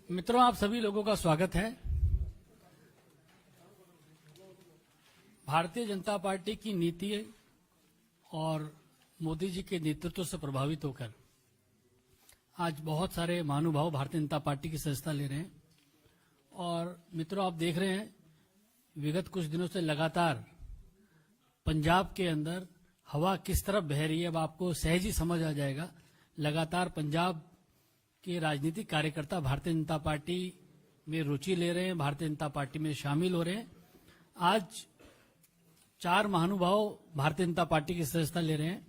मित्रों, आप सभी लोगों का स्वागत है। भारतीय जनता पार्टी की नीति और मोदी जी के नेतृत्व से प्रभावित होकर आज बहुत सारे महानुभाव भारतीय जनता पार्टी की सदस्यता ले रहे हैं। और मित्रों, आप देख रहे हैं विगत कुछ दिनों से लगातार पंजाब के अंदर हवा किस तरफ बह रही है, अब आपको सहज ही समझ आ जाएगा। लगातार पंजाब के राजनीतिक कार्यकर्ता भारतीय जनता पार्टी में रुचि ले रहे हैं, भारतीय जनता पार्टी में शामिल हो रहे हैं। आज 4 महानुभाव भारतीय जनता पार्टी की सदस्यता ले रहे हैं।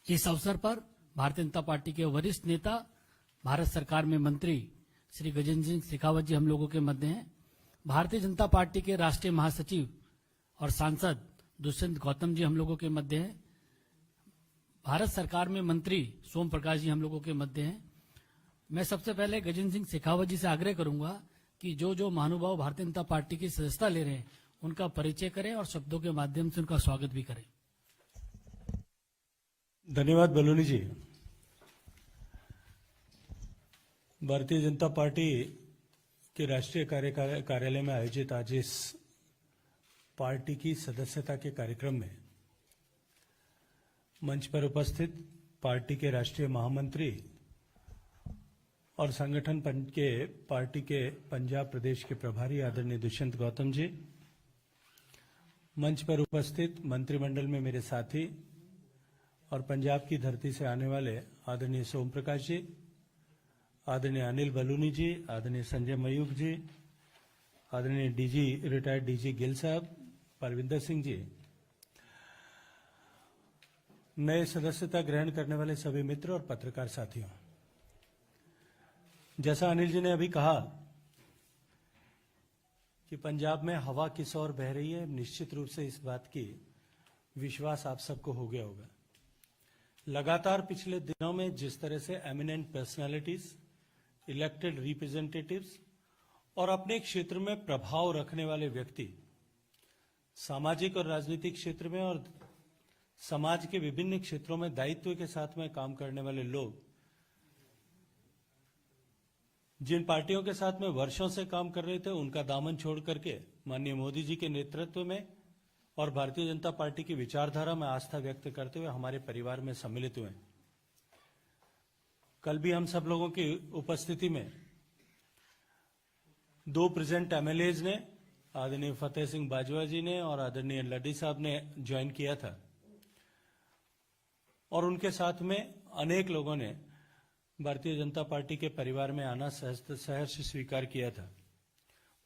इस अवसर पर भारतीय जनता पार्टी के वरिष्ठ नेता, भारत सरकार में मंत्री श्री गजेंद्र सिंह शेखावत जी हम लोगों के मध्य हैं। भारतीय जनता पार्टी के राष्ट्रीय महासचिव और सांसद दुष्यंत गौतम जी हम लोगों के मध्य हैं। भारत सरकार में मंत्री सोम प्रकाश जी हम लोगों के मध्य हैं। मैं सबसे पहले गजेंद्र सिंह शेखावत जी से आग्रह करूंगा कि जो महानुभाव भारतीय जनता पार्टी की सदस्यता ले रहे हैं उनका परिचय करें और शब्दों के माध्यम से उनका स्वागत भी करें। धन्यवाद बलूनी जी। भारतीय जनता पार्टी के राष्ट्रीय कार्यालय में आयोजित आज इस पार्टी की सदस्यता के कार्यक्रम में मंच पर उपस्थित पार्टी के राष्ट्रीय महामंत्री और संगठन के पार्टी के पंजाब प्रदेश के प्रभारी आदरणीय दुष्यंत गौतम जी, मंच पर उपस्थित मंत्रिमंडल में मेरे साथी और पंजाब की धरती से आने वाले आदरणीय सोम प्रकाश जी, आदरणीय अनिल बलूनी जी, आदरणीय संजय मयूख जी, आदरणीय रिटायर्ड डीजी गिल साहब, परविंदर सिंह जी, नए सदस्यता ग्रहण करने वाले सभी मित्र और पत्रकार साथियों, जैसा अनिल जी ने अभी कहा कि पंजाब में हवा किस ओर बह रही है, निश्चित रूप से इस बात की विश्वास आप सबको हो गया होगा। लगातार पिछले दिनों में जिस तरह से एमिनेंट पर्सनालिटीज, इलेक्टेड रिप्रेजेंटेटिव्स और अपने क्षेत्र में प्रभाव रखने वाले व्यक्ति, सामाजिक और राजनीतिक क्षेत्र में और समाज के विभिन्न क्षेत्रों में दायित्व के साथ में काम करने वाले लोग, जिन पार्टियों के साथ में वर्षों से काम कर रहे थे, उनका दामन छोड़ करके माननीय मोदी जी के नेतृत्व में और भारतीय जनता पार्टी की विचारधारा में आस्था व्यक्त करते हुए हमारे परिवार में सम्मिलित हुए। कल भी हम सब लोगों की उपस्थिति में 2 प्रेजेंट एमएलएज ने, आदरणीय फतेह सिंह बाजवा जी ने और आदरणीय लड्डी साहब ने ज्वाइन किया था और उनके साथ में अनेक लोगों ने भारतीय जनता पार्टी के परिवार में आना सहर्ष स्वीकार किया था।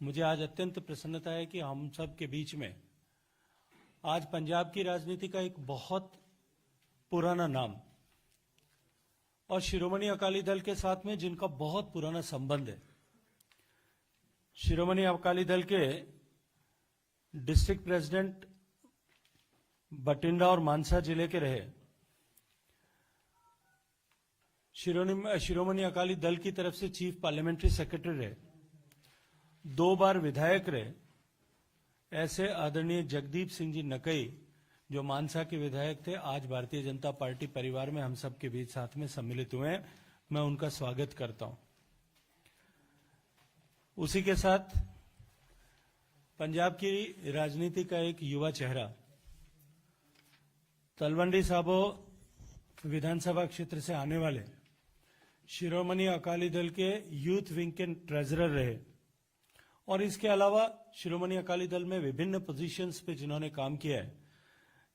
मुझे आज अत्यंत प्रसन्नता है कि हम सब के बीच में आज पंजाब की राजनीति का एक बहुत पुराना नाम और शिरोमणि अकाली दल के साथ में जिनका बहुत पुराना संबंध है, शिरोमणि अकाली दल के डिस्ट्रिक्ट प्रेसिडेंट बठिंडा और मानसा जिले के रहे, शिरोमणि अकाली दल की तरफ से चीफ पार्लियामेंट्री सेक्रेटरी रहे, 2 बार विधायक रहे, ऐसे आदरणीय जगदीप सिंह जी नकई जो मानसा के विधायक थे, आज भारतीय जनता पार्टी परिवार में हम सब के बीच साथ में सम्मिलित हुए हैं। मैं उनका स्वागत करता हूं। उसी के साथ पंजाब की राजनीति का एक युवा चेहरा, तलवंडी साबो विधानसभा क्षेत्र से आने वाले शिरोमणि अकाली दल के यूथ विंग के ट्रेजरर रहे और इसके अलावा शिरोमणि अकाली दल में विभिन्न पोजीशंस पे जिन्होंने काम किया है,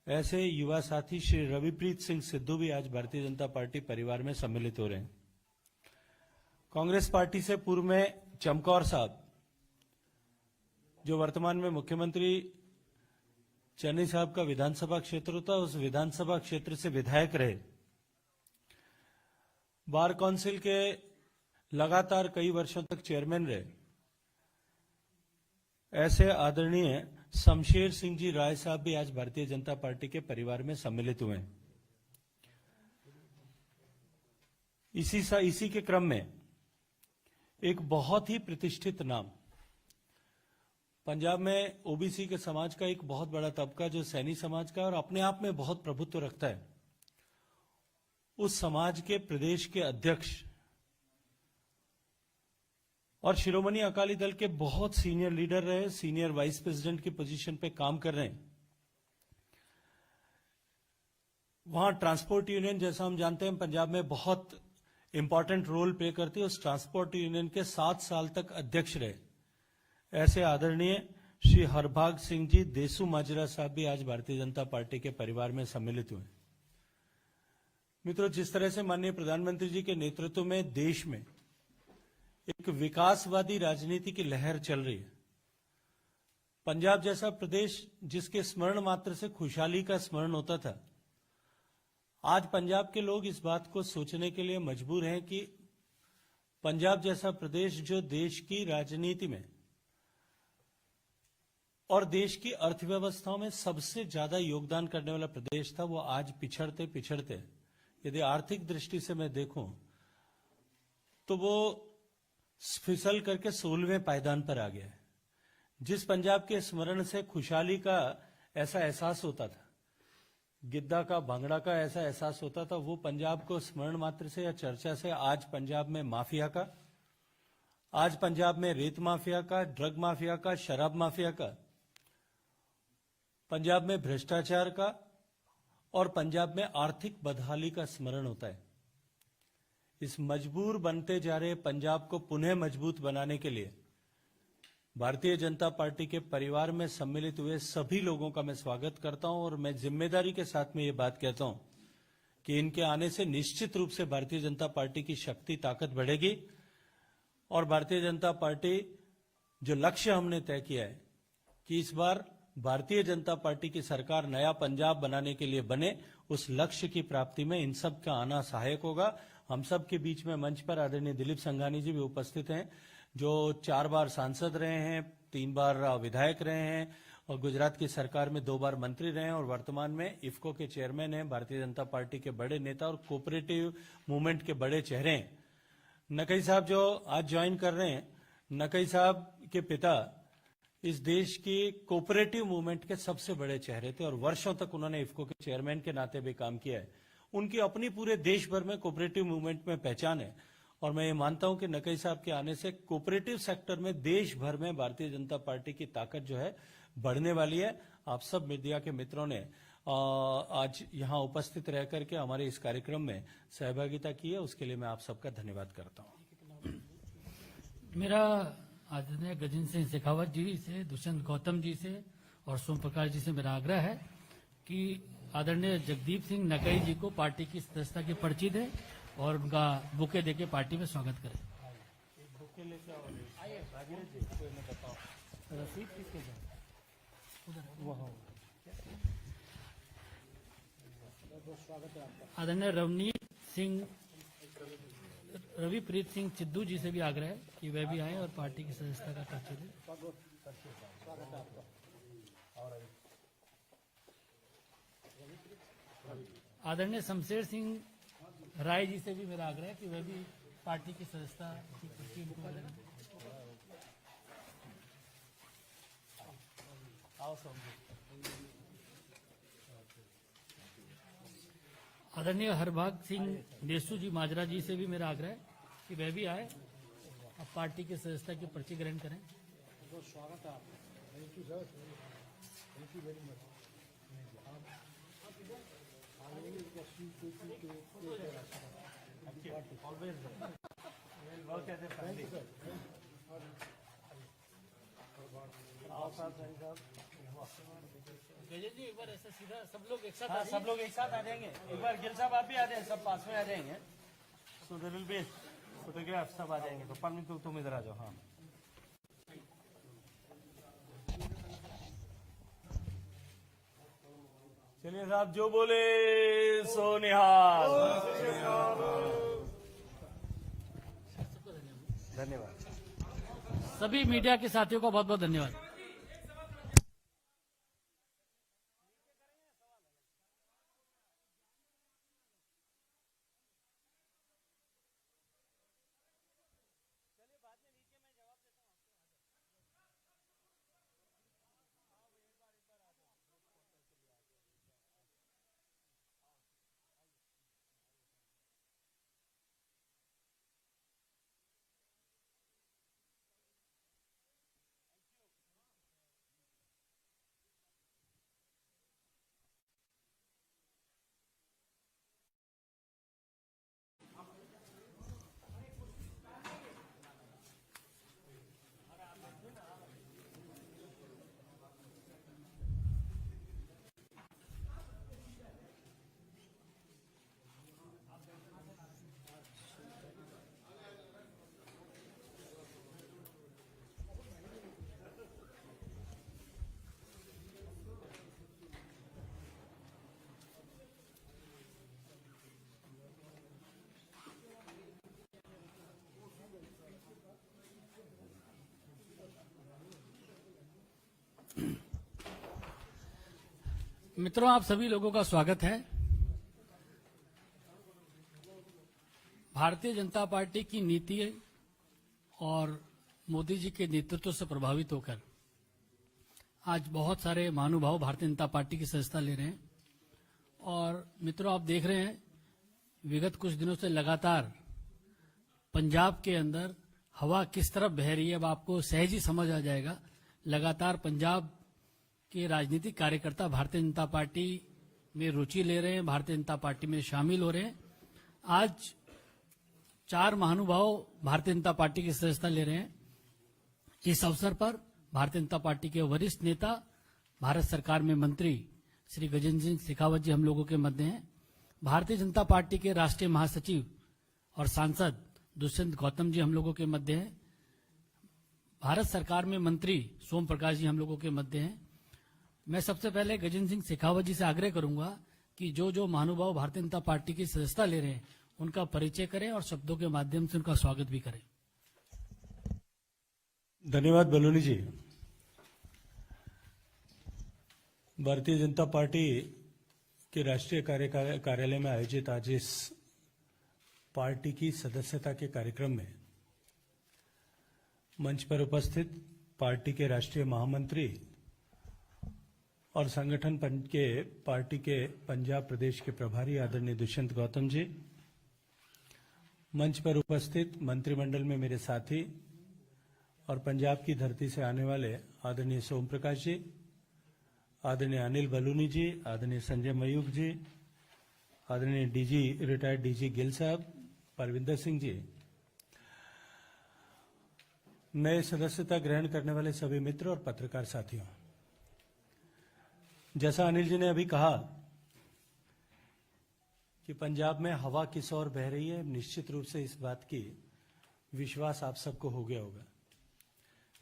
ऐसे युवा साथी श्री रविप्रीत सिंह सिद्धू भी आज भारतीय जनता पार्टी परिवार में सम्मिलित हो रहे हैं। कांग्रेस पार्टी से पूर्व में चमकौर साहब, जो वर्तमान में मुख्यमंत्री चन्नी साहब का विधानसभा क्षेत्र था, उस विधानसभा क्षेत्र से विधायक रहे, बार काउंसिल के लगातार कई वर्षों तक चेयरमैन रहे, ऐसे आदरणीय शमशेर सिंह जी राय साहब भी आज भारतीय जनता पार्टी के परिवार में सम्मिलित हुए हैं। इसी के क्रम में एक बहुत ही प्रतिष्ठित नाम, पंजाब में ओबीसी के समाज का एक बहुत बड़ा तबका जो सैनी समाज का और अपने आप में बहुत प्रभुत्व रखता है, उस समाज के प्रदेश के अध्यक्ष और शिरोमणि अकाली दल के बहुत सीनियर लीडर रहे, सीनियर वाइस प्रेसिडेंट की पोजीशन पे काम कर रहे हैं। वहां ट्रांसपोर्ट यूनियन, जैसा हम जानते हैं, पंजाब में बहुत इंपॉर्टेंट रोल प्ले करती है। उस ट्रांसपोर्ट यूनियन के 7 साल तक अध्यक्ष रहे ऐसे आदरणीय श्री हरभाग सिंह जी देसू माजरा साहब भी आज भारतीय जनता पार्टी के परिवार में सम्मिलित हुए। मित्रों, जिस तरह से माननीय प्रधानमंत्री जी के नेतृत्व में देश में एक विकासवादी राजनीति की लहर चल रही है, पंजाब जैसा प्रदेश जिसके स्मरण मात्र से खुशहाली का स्मरण होता था, आज पंजाब के लोग इस बात को सोचने के लिए मजबूर हैं कि पंजाब जैसा प्रदेश जो देश की राजनीति में और देश की अर्थव्यवस्थाओं में सबसे ज्यादा योगदान करने वाला प्रदेश था, वो आज पिछड़ते पिछड़ते, यदि आर्थिक दृष्टि से मैं देखूं तो वो फिसल करके 16वें पायदान पर आ गया है। जिस पंजाब के स्मरण से खुशहाली का ऐसा एहसास होता था, गिद्दा का, भांगड़ा का ऐसा एहसास होता था, वो पंजाब को स्मरण मात्र से या चर्चा से आज पंजाब में माफिया का, आज पंजाब में रेत माफिया का, ड्रग माफिया का, शराब माफिया का, पंजाब में भ्रष्टाचार का और पंजाब में आर्थिक बदहाली का स्मरण होता है। इस मजबूर बनते जा रहे पंजाब को पुनः मजबूत बनाने के लिए भारतीय जनता पार्टी के परिवार में सम्मिलित हुए सभी लोगों का मैं स्वागत करता हूं और मैं जिम्मेदारी के साथ में ये बात कहता हूं कि इनके आने से निश्चित रूप से भारतीय जनता पार्टी की शक्ति, ताकत बढ़ेगी और भारतीय जनता पार्टी जो लक्ष्य हमने तय किया है कि इस बार भारतीय जनता पार्टी की सरकार नया पंजाब बनाने के लिए बने, उस लक्ष्य की प्राप्ति में इन सब का आना सहायक होगा। हम सब के बीच में मंच पर आदरणीय दिलीप संघानी जी भी उपस्थित हैं, जो 4 बार सांसद रहे हैं, 3 बार विधायक रहे हैं और गुजरात की सरकार में 2 बार मंत्री रहे हैं और वर्तमान में इफ्को के चेयरमैन हैं, भारतीय जनता पार्टी के बड़े नेता और कोऑपरेटिव मूवमेंट के बड़े चेहरे हैं। नकई साहब जो आज ज्वाइन कर रहे हैं, नकई साहब के पिता इस देश की कोऑपरेटिव मूवमेंट के सबसे बड़े चेहरे थे और वर्षों तक उन्होंने इफ्को के चेयरमैन के नाते भी काम किया है। उनकी अपनी पूरे देश भर में कोऑपरेटिव मूवमेंट में पहचान है और मैं ये मानता हूं कि नकई साहब के आने से कोऑपरेटिव सेक्टर में देश भर में भारतीय जनता पार्टी की ताकत जो है बढ़ने वाली है। आप सब मीडिया के मित्रों ने आज यहां उपस्थित रह करके हमारे इस कार्यक्रम में सहभागिता की है, उसके लिए मैं आप सबका धन्यवाद करता हूं। मेरा आदरणीय गजेंद्र सिंह शेखावत जी से, दुष्यंत गौतम जी से और सोम प्रकाश जी से मेरा आग्रह है कि आदरणीय जगदीप सिंह नकई जी को पार्टी की सदस्यता की पर्ची दें और उनका बुके देके पार्टी में स्वागत करें। रसीद किसके जाए? आदरणीय रविप्रीत सिंह चिद्दू जी से भी आग्रह है कि वह भी आए और पार्टी की सदस्यता का पर्ची दें। आदरणीय शमशेर सिंह राय जी से भी मेरा आग्रह है कि वह भी पार्टी की सदस्यता की पर्ची उनको दें। आदरणीय हरभाग सिंह देसू जी माजरा जी से भी मेरा आग्रह है कि वह भी आए और पार्टी की सदस्यता की पर्ची ग्रहण करें। स्वागत है आपका। Thank you sir, thank you very much. Gajendra ji, एक बार ऐसा सीधा सब लोग एक साथ आ जाएंगे। एक बार गिल साहब आप भी आ जाए, सब पास में आ जाएंगे। So there will be photograph, सब आ जाएंगे। तो पानी तुम इधर आ जाओ। हाँ, चलिए साहब, जो बोले सो निहाल। धन्यवाद। सभी मीडिया के साथियों का बहुत बहुत धन्यवाद। मित्रों, आप सभी लोगों का स्वागत है। भारतीय जनता पार्टी की नीति और मोदी जी के नेतृत्व से प्रभावित होकर आज बहुत सारे महानुभाव भारतीय जनता पार्टी की सदस्यता ले रहे हैं। और मित्रों, आप देख रहे हैं विगत कुछ दिनों से लगातार पंजाब के अंदर हवा किस तरफ बह रही है, अब आपको सहज ही समझ आ जाएगा। लगातार पंजाब के राजनीतिक कार्यकर्ता भारतीय जनता पार्टी में रुचि ले रहे हैं, भारतीय जनता पार्टी में शामिल हो रहे हैं। आज 4 महानुभाव भारतीय जनता पार्टी की सदस्यता ले रहे हैं। इस अवसर पर भारतीय जनता पार्टी के वरिष्ठ नेता, भारत सरकार में मंत्री श्री गजेंद्र सिंह शेखावत जी हम लोगों के मध्य हैं। भारतीय जनता पार्टी के राष्ट्रीय महासचिव और सांसद दुष्यंत गौतम जी हम लोगों के मध्य हैं। भारत सरकार में मंत्री सोम प्रकाश जी हम लोगों के मध्य हैं। मैं सबसे पहले गजेंद्र सिंह शेखावत जी से आग्रह करूंगा कि जो महानुभाव भारतीय जनता पार्टी की सदस्यता ले रहे हैं उनका परिचय करें और शब्दों के माध्यम से उनका स्वागत भी करें। धन्यवाद बलूनी जी। भारतीय जनता पार्टी के राष्ट्रीय कार्यालय में आयोजित आज इस पार्टी की सदस्यता के कार्यक्रम में मंच पर उपस्थित पार्टी के राष्ट्रीय महामंत्री और संगठन के पार्टी के पंजाब प्रदेश के प्रभारी आदरणीय दुष्यंत गौतम जी, मंच पर उपस्थित मंत्रिमंडल में मेरे साथी और पंजाब की धरती से आने वाले आदरणीय सोम प्रकाश जी, आदरणीय अनिल बलूनी जी, आदरणीय संजय मयूख जी, आदरणीय रिटायर्ड डीजी गिल साहब, परविंदर सिंह जी, नए सदस्यता ग्रहण करने वाले सभी मित्र और पत्रकार साथियों, जैसा अनिल जी ने अभी कहा कि पंजाब में हवा किस ओर बह रही है, निश्चित रूप से इस बात की विश्वास आप सबको हो गया होगा।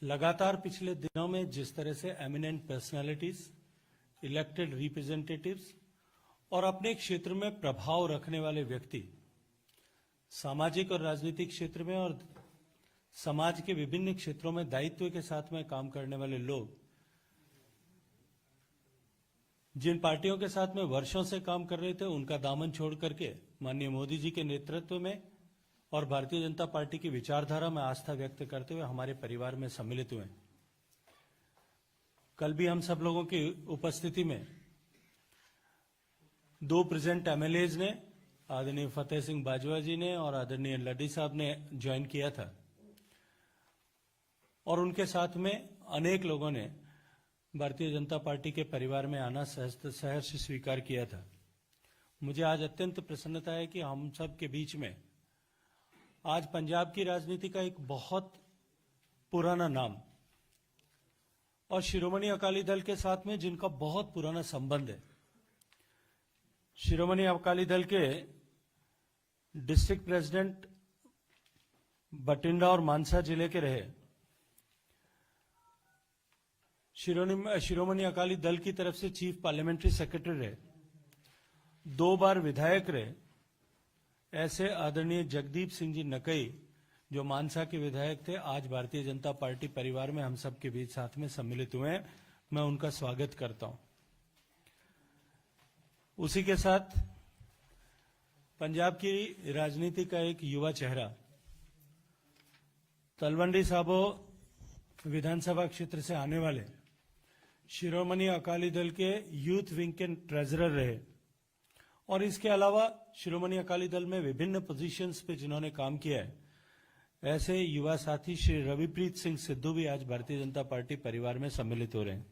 लगातार पिछले दिनों में जिस तरह से एमिनेंट पर्सनालिटीज, इलेक्टेड रिप्रेजेंटेटिव्स और अपने क्षेत्र में प्रभाव रखने वाले व्यक्ति सामाजिक और राजनीतिक क्षेत्र में और समाज के विभिन्न क्षेत्रों में दायित्व के साथ में काम करने वाले लोग जिन पार्टियों के साथ में वर्षों से काम कर रहे थे उनका दामन छोड़ करके माननीय मोदी जी के नेतृत्व में और भारतीय जनता पार्टी की विचारधारा में आस्था व्यक्त करते हुए हमारे परिवार में सम्मिलित हुए। कल भी हम सब लोगों की उपस्थिति में 2 प्रेजेंट एमएलएज ने, आदरणीय फतेह सिंह बाजवा जी ने और आदरणीय लड्डी साहब ने ज्वाइन किया था और उनके साथ में अनेक लोगों ने भारतीय जनता पार्टी के परिवार में आना सहर्ष स्वीकार किया था। मुझे आज अत्यंत प्रसन्नता है कि हम सब के बीच में आज पंजाब की राजनीति का एक बहुत पुराना नाम और शिरोमणि अकाली दल के साथ में जिनका बहुत पुराना संबंध है, शिरोमणि अकाली दल के डिस्ट्रिक्ट प्रेसिडेंट बठिंडा और मानसा जिले के रहे, शिरोमणि अकाली दल की तरफ से चीफ पार्लियामेंट्री सेक्रेटरी रहे, 2 बार विधायक रहे, ऐसे आदरणीय जगदीप सिंह जी नकई जो मानसा के विधायक थे, आज भारतीय जनता पार्टी परिवार में हम सब के बीच साथ में सम्मिलित हुए हैं। मैं उनका स्वागत करता हूं। उसी के साथ पंजाब की राजनीति का एक युवा चेहरा तलवंडी साबो विधानसभा क्षेत्र से आने वाले शिरोमणि अकाली दल के यूथ विंग के ट्रेजरर रहे और इसके अलावा शिरोमणि अकाली दल में विभिन्न पोजीशंस पे जिन्होंने काम किया है, ऐसे युवा साथी श्री रविप्रीत सिंह सिद्धू भी आज भारतीय जनता पार्टी परिवार में सम्मिलित हो रहे हैं।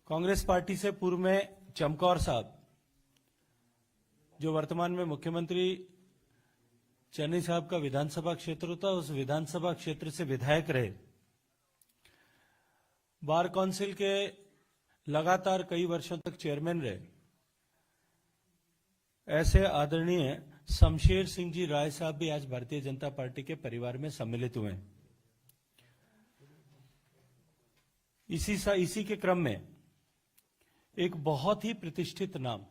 कांग्रेस पार्टी से पूर्व में चमकौर साहब जो वर्तमान में मुख्यमंत्री चन्नी साहब का विधानसभा क्षेत्र होता, उस विधानसभा क्षेत्र से विधायक रहे, बार काउंसिल के लगातार कई वर्षों तक चेयरमैन रहे, ऐसे आदरणीय शमशेर सिंह जी राय साहब भी आज भारतीय जनता पार्टी के परिवार में सम्मिलित हुए हैं। इसी के क्रम में एक बहुत ही प्रतिष्ठित नाम,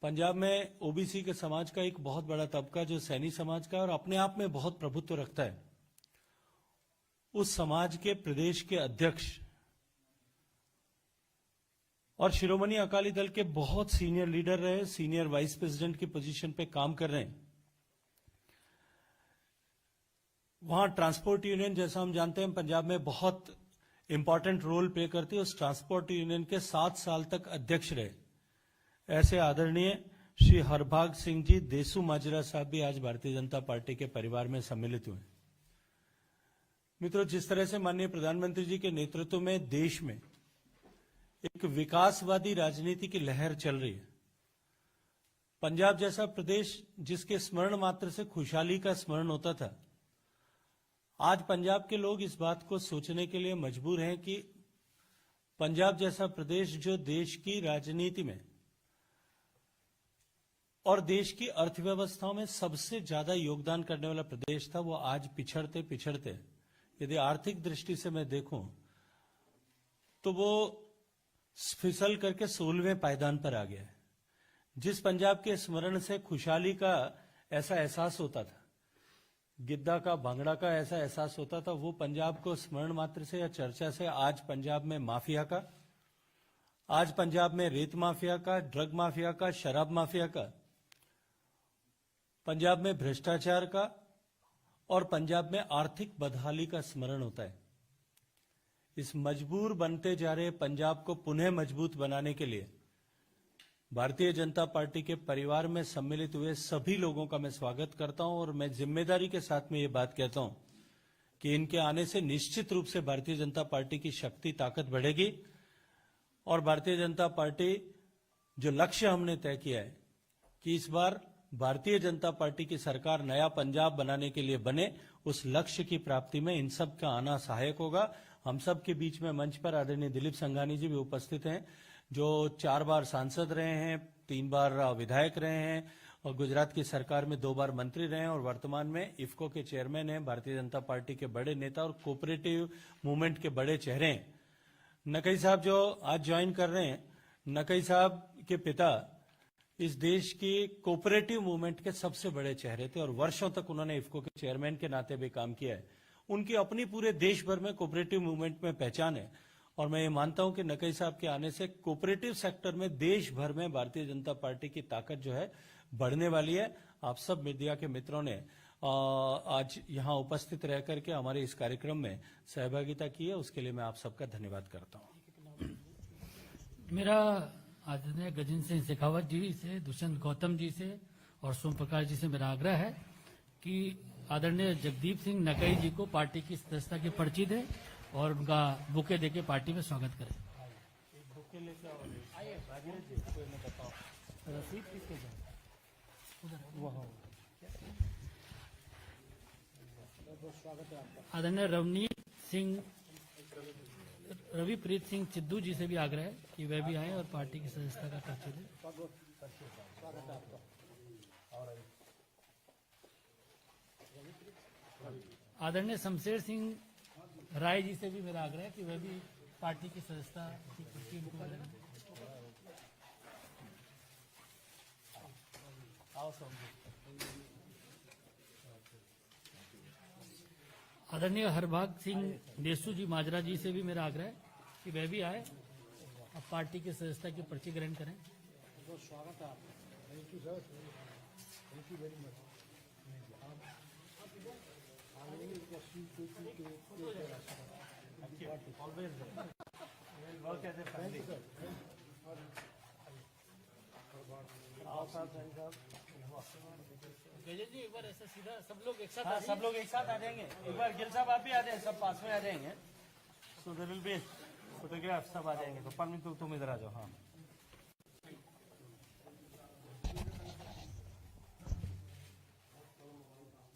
पंजाब में ओबीसी के समाज का एक बहुत बड़ा तबका जो सैनी समाज का और अपने आप में बहुत प्रभुत्व रखता है, उस समाज के प्रदेश के अध्यक्ष और शिरोमणि अकाली दल के बहुत सीनियर लीडर रहे, सीनियर वाइस प्रेसिडेंट की पोजीशन पे काम कर रहे हैं। वहां ट्रांसपोर्ट यूनियन, जैसा हम जानते हैं, पंजाब में बहुत इंपॉर्टेंट रोल प्ले करती है। उस ट्रांसपोर्ट यूनियन के 7 साल तक अध्यक्ष रहे ऐसे आदरणीय श्री हरभाग सिंह जी देसू माजरा साहब भी आज भारतीय जनता पार्टी के परिवार में सम्मिलित हुए। मित्रों, जिस तरह से माननीय प्रधानमंत्री जी के नेतृत्व में देश में एक विकासवादी राजनीति की लहर चल रही है, पंजाब जैसा प्रदेश जिसके स्मरण मात्र से खुशहाली का स्मरण होता था, आज पंजाब के लोग इस बात को सोचने के लिए मजबूर हैं कि पंजाब जैसा प्रदेश जो देश की राजनीति में और देश की अर्थव्यवस्थाओं में सबसे ज्यादा योगदान करने वाला प्रदेश था, वो आज पिछड़ते पिछड़ते, यदि आर्थिक दृष्टि से मैं देखूं तो वो फिसल करके 16वें पायदान पर आ गया है। जिस पंजाब के स्मरण से खुशहाली का ऐसा एहसास होता था, गिद्दा का, भांगड़ा का ऐसा एहसास होता था, वो पंजाब को स्मरण मात्र से या चर्चा से आज पंजाब में माफिया का, आज पंजाब में रेत माफिया का, ड्रग माफिया का, शराब माफिया का, पंजाब में भ्रष्टाचार का और पंजाब में आर्थिक बदहाली का स्मरण होता है। इस मजबूर बनते जा रहे पंजाब को पुनः मजबूत बनाने के लिए भारतीय जनता पार्टी के परिवार में सम्मिलित हुए सभी लोगों का मैं स्वागत करता हूं और मैं जिम्मेदारी के साथ में ये बात कहता हूं कि इनके आने से निश्चित रूप से भारतीय जनता पार्टी की शक्ति, ताकत बढ़ेगी और भारतीय जनता पार्टी जो लक्ष्य हमने तय किया है कि इस बार भारतीय जनता पार्टी की सरकार नया पंजाब बनाने के लिए बने, उस लक्ष्य की प्राप्ति में इन सब का आना सहायक होगा। हम सब के बीच में मंच पर आदरणीय दिलीप संघानी जी भी उपस्थित हैं, जो 4 बार सांसद रहे हैं, 3 बार विधायक रहे हैं और गुजरात की सरकार में 2 बार मंत्री रहे हैं और वर्तमान में इफ्को के चेयरमैन हैं, भारतीय जनता पार्टी के बड़े नेता और कोऑपरेटिव मूवमेंट के बड़े चेहरे हैं। नकई साहब जो आज ज्वाइन कर रहे हैं, नकई साहब के पिता इस देश की कोऑपरेटिव मूवमेंट के सबसे बड़े चेहरे थे और वर्षों तक उन्होंने इफ्को के चेयरमैन के नाते भी काम किया है। उनकी अपनी पूरे देश भर में कोऑपरेटिव मूवमेंट में पहचान है और मैं ये मानता हूं कि नकई साहब के आने से कोऑपरेटिव सेक्टर में देश भर में भारतीय जनता पार्टी की ताकत जो है बढ़ने वाली है। आप सब मीडिया के मित्रों ने आज यहां उपस्थित रह करके हमारे इस कार्यक्रम में सहभागिता की है, उसके लिए मैं आप सबका धन्यवाद करता हूं। मेरा आदरणीय गजेंद्र सिंह शेखावत जी से, दुष्यंत गौतम जी से और सोम प्रकाश जी से मेरा आग्रह है कि आदरणीय जगदीप सिंह नकई जी को पार्टी की सदस्यता की पर्ची दें और उनका बुके देके पार्टी में स्वागत करें। रसीद किसके जाए? आदरणीय रविप्रीत सिंह चिद्दू जी से भी आग्रह है कि वे भी आए और पार्टी की सदस्यता का पर्ची दें। आदरणीय शमशेर सिंह राय जी से भी मेरा आग्रह है कि वे भी पार्टी की सदस्यता की पर्ची उनको मिलें। आदरणीय हरभाग सिंह देसू जी माजरा जी से भी मेरा आग्रह है कि वे भी आए और पार्टी की सदस्यता की पर्ची ग्रहण करें। गजेंद्र जी एक बार ऐसा सीधा सब लोग एक साथ सब लोग एक साथ आ जाएंगे। एक बार गिल साहब आप भी आ जाए, सब पास में आ जाएंगे। So there will be photograph, सब आ जाएंगे। तो परमित तुम इधर आ जाओ। हाँ,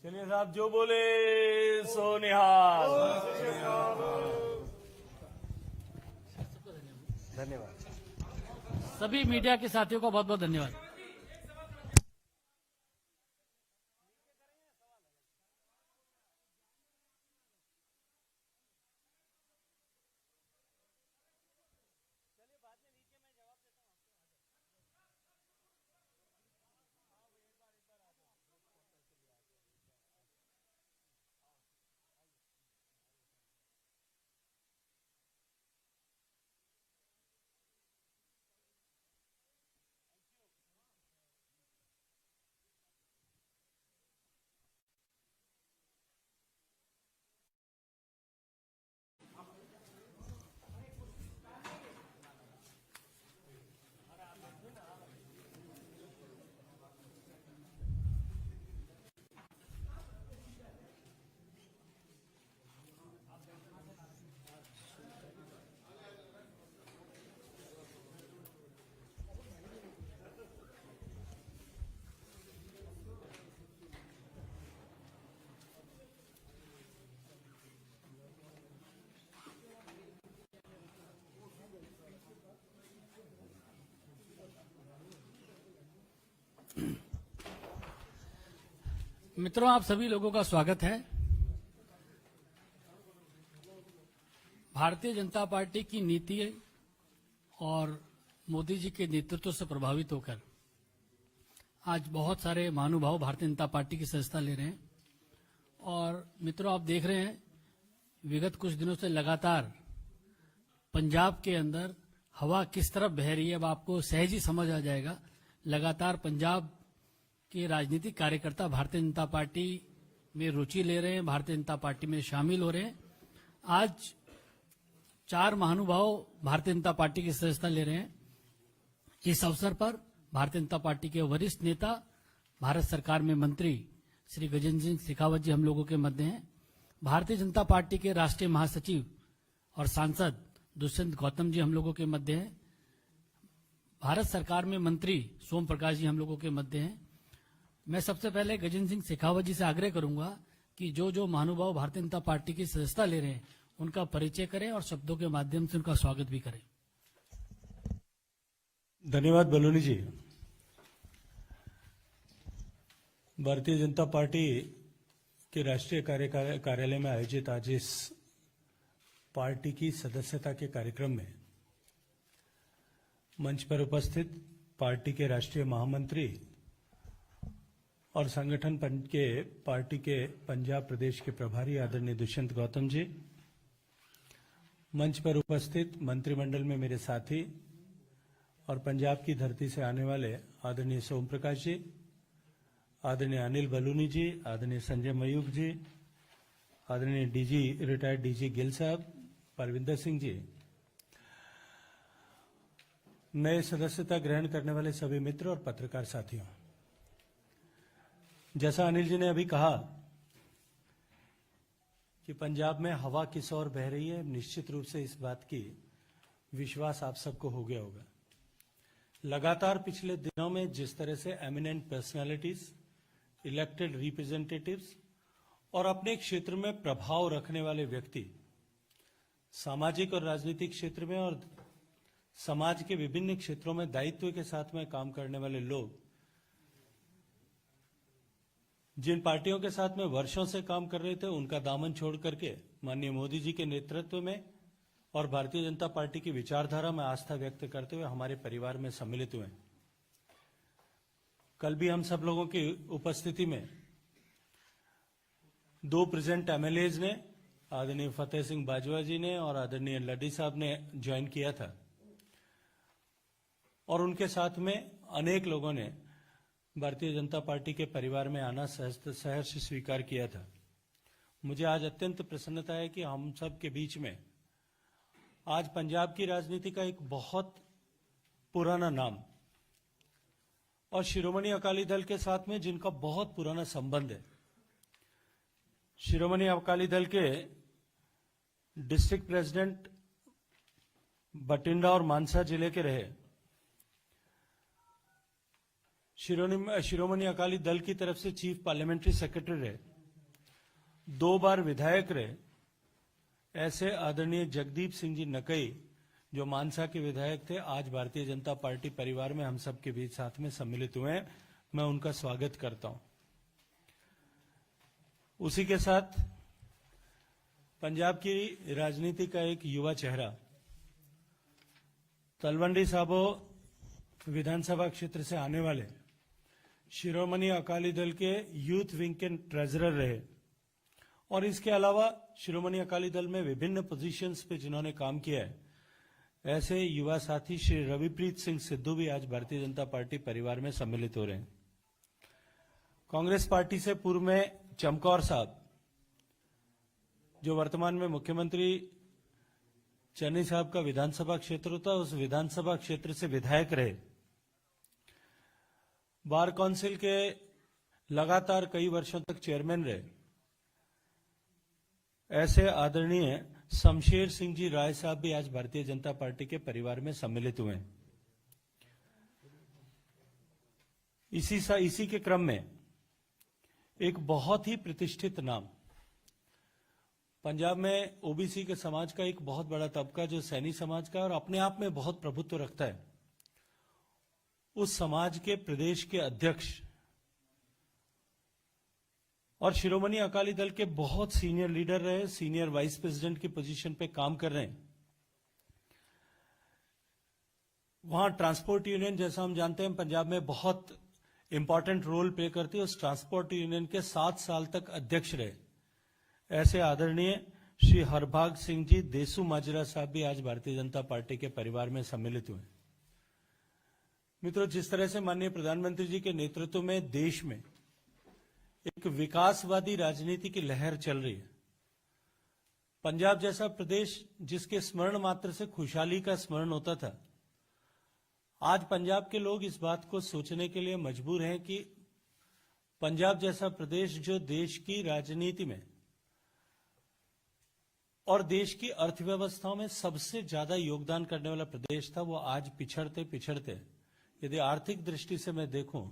चलिए साहब, जो बोले सो निहाल। धन्यवाद। सभी मीडिया के साथियों का बहुत बहुत धन्यवाद। मित्रों, आप सभी लोगों का स्वागत है। भारतीय जनता पार्टी की नीति और मोदी जी के नेतृत्व से प्रभावित होकर आज बहुत सारे महानुभाव भारतीय जनता पार्टी की सदस्यता ले रहे हैं। और मित्रों, आप देख रहे हैं विगत कुछ दिनों से लगातार पंजाब के अंदर हवा किस तरफ बह रही है, अब आपको सहज ही समझ आ जाएगा। लगातार पंजाब के राजनीतिक कार्यकर्ता भारतीय जनता पार्टी में रुचि ले रहे हैं, भारतीय जनता पार्टी में शामिल हो रहे हैं। आज 4 महानुभाव भारतीय जनता पार्टी की सदस्यता ले रहे हैं। इस अवसर पर भारतीय जनता पार्टी के वरिष्ठ नेता, भारत सरकार में मंत्री श्री गजेंद्र सिंह शेखावत जी हम लोगों के मध्य हैं। भारतीय जनता पार्टी के राष्ट्रीय महासचिव और सांसद दुष्यंत गौतम जी हम लोगों के मध्य हैं। भारत सरकार में मंत्री सोम प्रकाश जी हम लोगों के मध्य हैं। मैं सबसे पहले गजेंद्र सिंह शेखावत जी से आग्रह करूंगा कि जो महानुभाव भारतीय जनता पार्टी की सदस्यता ले रहे हैं उनका परिचय करें और शब्दों के माध्यम से उनका स्वागत भी करें। धन्यवाद बलूनी जी। भारतीय जनता पार्टी के राष्ट्रीय कार्यालय में आयोजित आज इस पार्टी की सदस्यता के कार्यक्रम में मंच पर उपस्थित पार्टी के राष्ट्रीय महामंत्री और संगठन के पार्टी के पंजाब प्रदेश के प्रभारी आदरणीय दुष्यंत गौतम जी, मंच पर उपस्थित मंत्रिमंडल में मेरे साथी और पंजाब की धरती से आने वाले आदरणीय सोम प्रकाश जी, आदरणीय अनिल बलूनी जी, आदरणीय संजय मयूख जी, आदरणीय रिटायर्ड डीजी गिल साहब, परविंदर सिंह जी, नए सदस्यता ग्रहण करने वाले सभी मित्र और पत्रकार साथियों, जैसा अनिल जी ने अभी कहा कि पंजाब में हवा किस ओर बह रही है, निश्चित रूप से इस बात की विश्वास आप सबको हो गया होगा। लगातार पिछले दिनों में जिस तरह से एमिनेंट पर्सनालिटीज, इलेक्टेड रिप्रेजेंटेटिव्स और अपने क्षेत्र में प्रभाव रखने वाले व्यक्ति सामाजिक और राजनीतिक क्षेत्र में और समाज के विभिन्न क्षेत्रों में दायित्व के साथ में काम करने वाले लोग जिन पार्टियों के साथ में वर्षों से काम कर रहे थे उनका दामन छोड़ करके माननीय मोदी जी के नेतृत्व में और भारतीय जनता पार्टी की विचारधारा में आस्था व्यक्त करते हुए हमारे परिवार में सम्मिलित हुए। कल भी हम सब लोगों की उपस्थिति में 2 प्रेजेंट एमएलएज ने, आदरणीय फतेह सिंह बाजवा जी ने और आदरणीय लड्डी साहब ने ज्वाइन किया था और उनके साथ में अनेक लोगों ने भारतीय जनता पार्टी के परिवार में आना सहर्ष स्वीकार किया था। मुझे आज अत्यंत प्रसन्नता है कि हम सब के बीच में आज पंजाब की राजनीति का एक बहुत पुराना नाम और शिरोमणि अकाली दल के साथ में जिनका बहुत पुराना संबंध है, शिरोमणि अकाली दल के डिस्ट्रिक्ट प्रेसिडेंट बठिंडा और मानसा जिले के रहे, शिरोमणि अकाली दल की तरफ से चीफ पार्लियामेंट्री सेक्रेटरी रहे, 2 बार विधायक रहे, ऐसे आदरणीय जगदीप सिंह जी नकई जो मानसा के विधायक थे, आज भारतीय जनता पार्टी परिवार में हम सब के बीच साथ में सम्मिलित हुए हैं। मैं उनका स्वागत करता हूं। उसी के साथ पंजाब की राजनीति का एक युवा चेहरा तलवंडी साबो विधानसभा क्षेत्र से आने वाले शिरोमणि अकाली दल के यूथ विंग के ट्रेजरर रहे और इसके अलावा शिरोमणि अकाली दल में विभिन्न पोजीशंस पे जिन्होंने काम किया है, ऐसे युवा साथी श्री रविप्रीत सिंह सिद्धू भी आज भारतीय जनता पार्टी परिवार में सम्मिलित हो रहे हैं। कांग्रेस पार्टी से पूर्व में चमकौर साहब जो वर्तमान में मुख्यमंत्री चन्नी साहब का विधानसभा क्षेत्र होता, उस विधानसभा क्षेत्र से विधायक रहे, बार काउंसिल के लगातार कई वर्षों तक चेयरमैन रहे, ऐसे आदरणीय शमशेर सिंह जी राय साहब भी आज भारतीय जनता पार्टी के परिवार में सम्मिलित हुए हैं। इसी के क्रम में एक बहुत ही प्रतिष्ठित नाम, पंजाब में ओबीसी के समाज का एक बहुत बड़ा तबका जो सैनी समाज का और अपने आप में बहुत प्रभुत्व रखता है, उस समाज के प्रदेश के अध्यक्ष और शिरोमणि अकाली दल के बहुत सीनियर लीडर रहे, सीनियर वाइस प्रेसिडेंट की पोजीशन पे काम कर रहे हैं। वहां ट्रांसपोर्ट यूनियन, जैसा हम जानते हैं, पंजाब में बहुत इंपॉर्टेंट रोल प्ले करती है। उस ट्रांसपोर्ट यूनियन के 7 साल तक अध्यक्ष रहे ऐसे आदरणीय श्री हरभाग सिंह जी देसू माजरा साहब भी आज भारतीय जनता पार्टी के परिवार में सम्मिलित हुए। मित्रों, जिस तरह से माननीय प्रधानमंत्री जी के नेतृत्व में देश में एक विकासवादी राजनीति की लहर चल रही है, पंजाब जैसा प्रदेश जिसके स्मरण मात्र से खुशहाली का स्मरण होता था, आज पंजाब के लोग इस बात को सोचने के लिए मजबूर हैं कि पंजाब जैसा प्रदेश जो देश की राजनीति में और देश की अर्थव्यवस्थाओं में सबसे ज्यादा योगदान करने वाला प्रदेश था, वो आज पिछड़ते पिछड़ते, यदि आर्थिक दृष्टि से मैं देखूं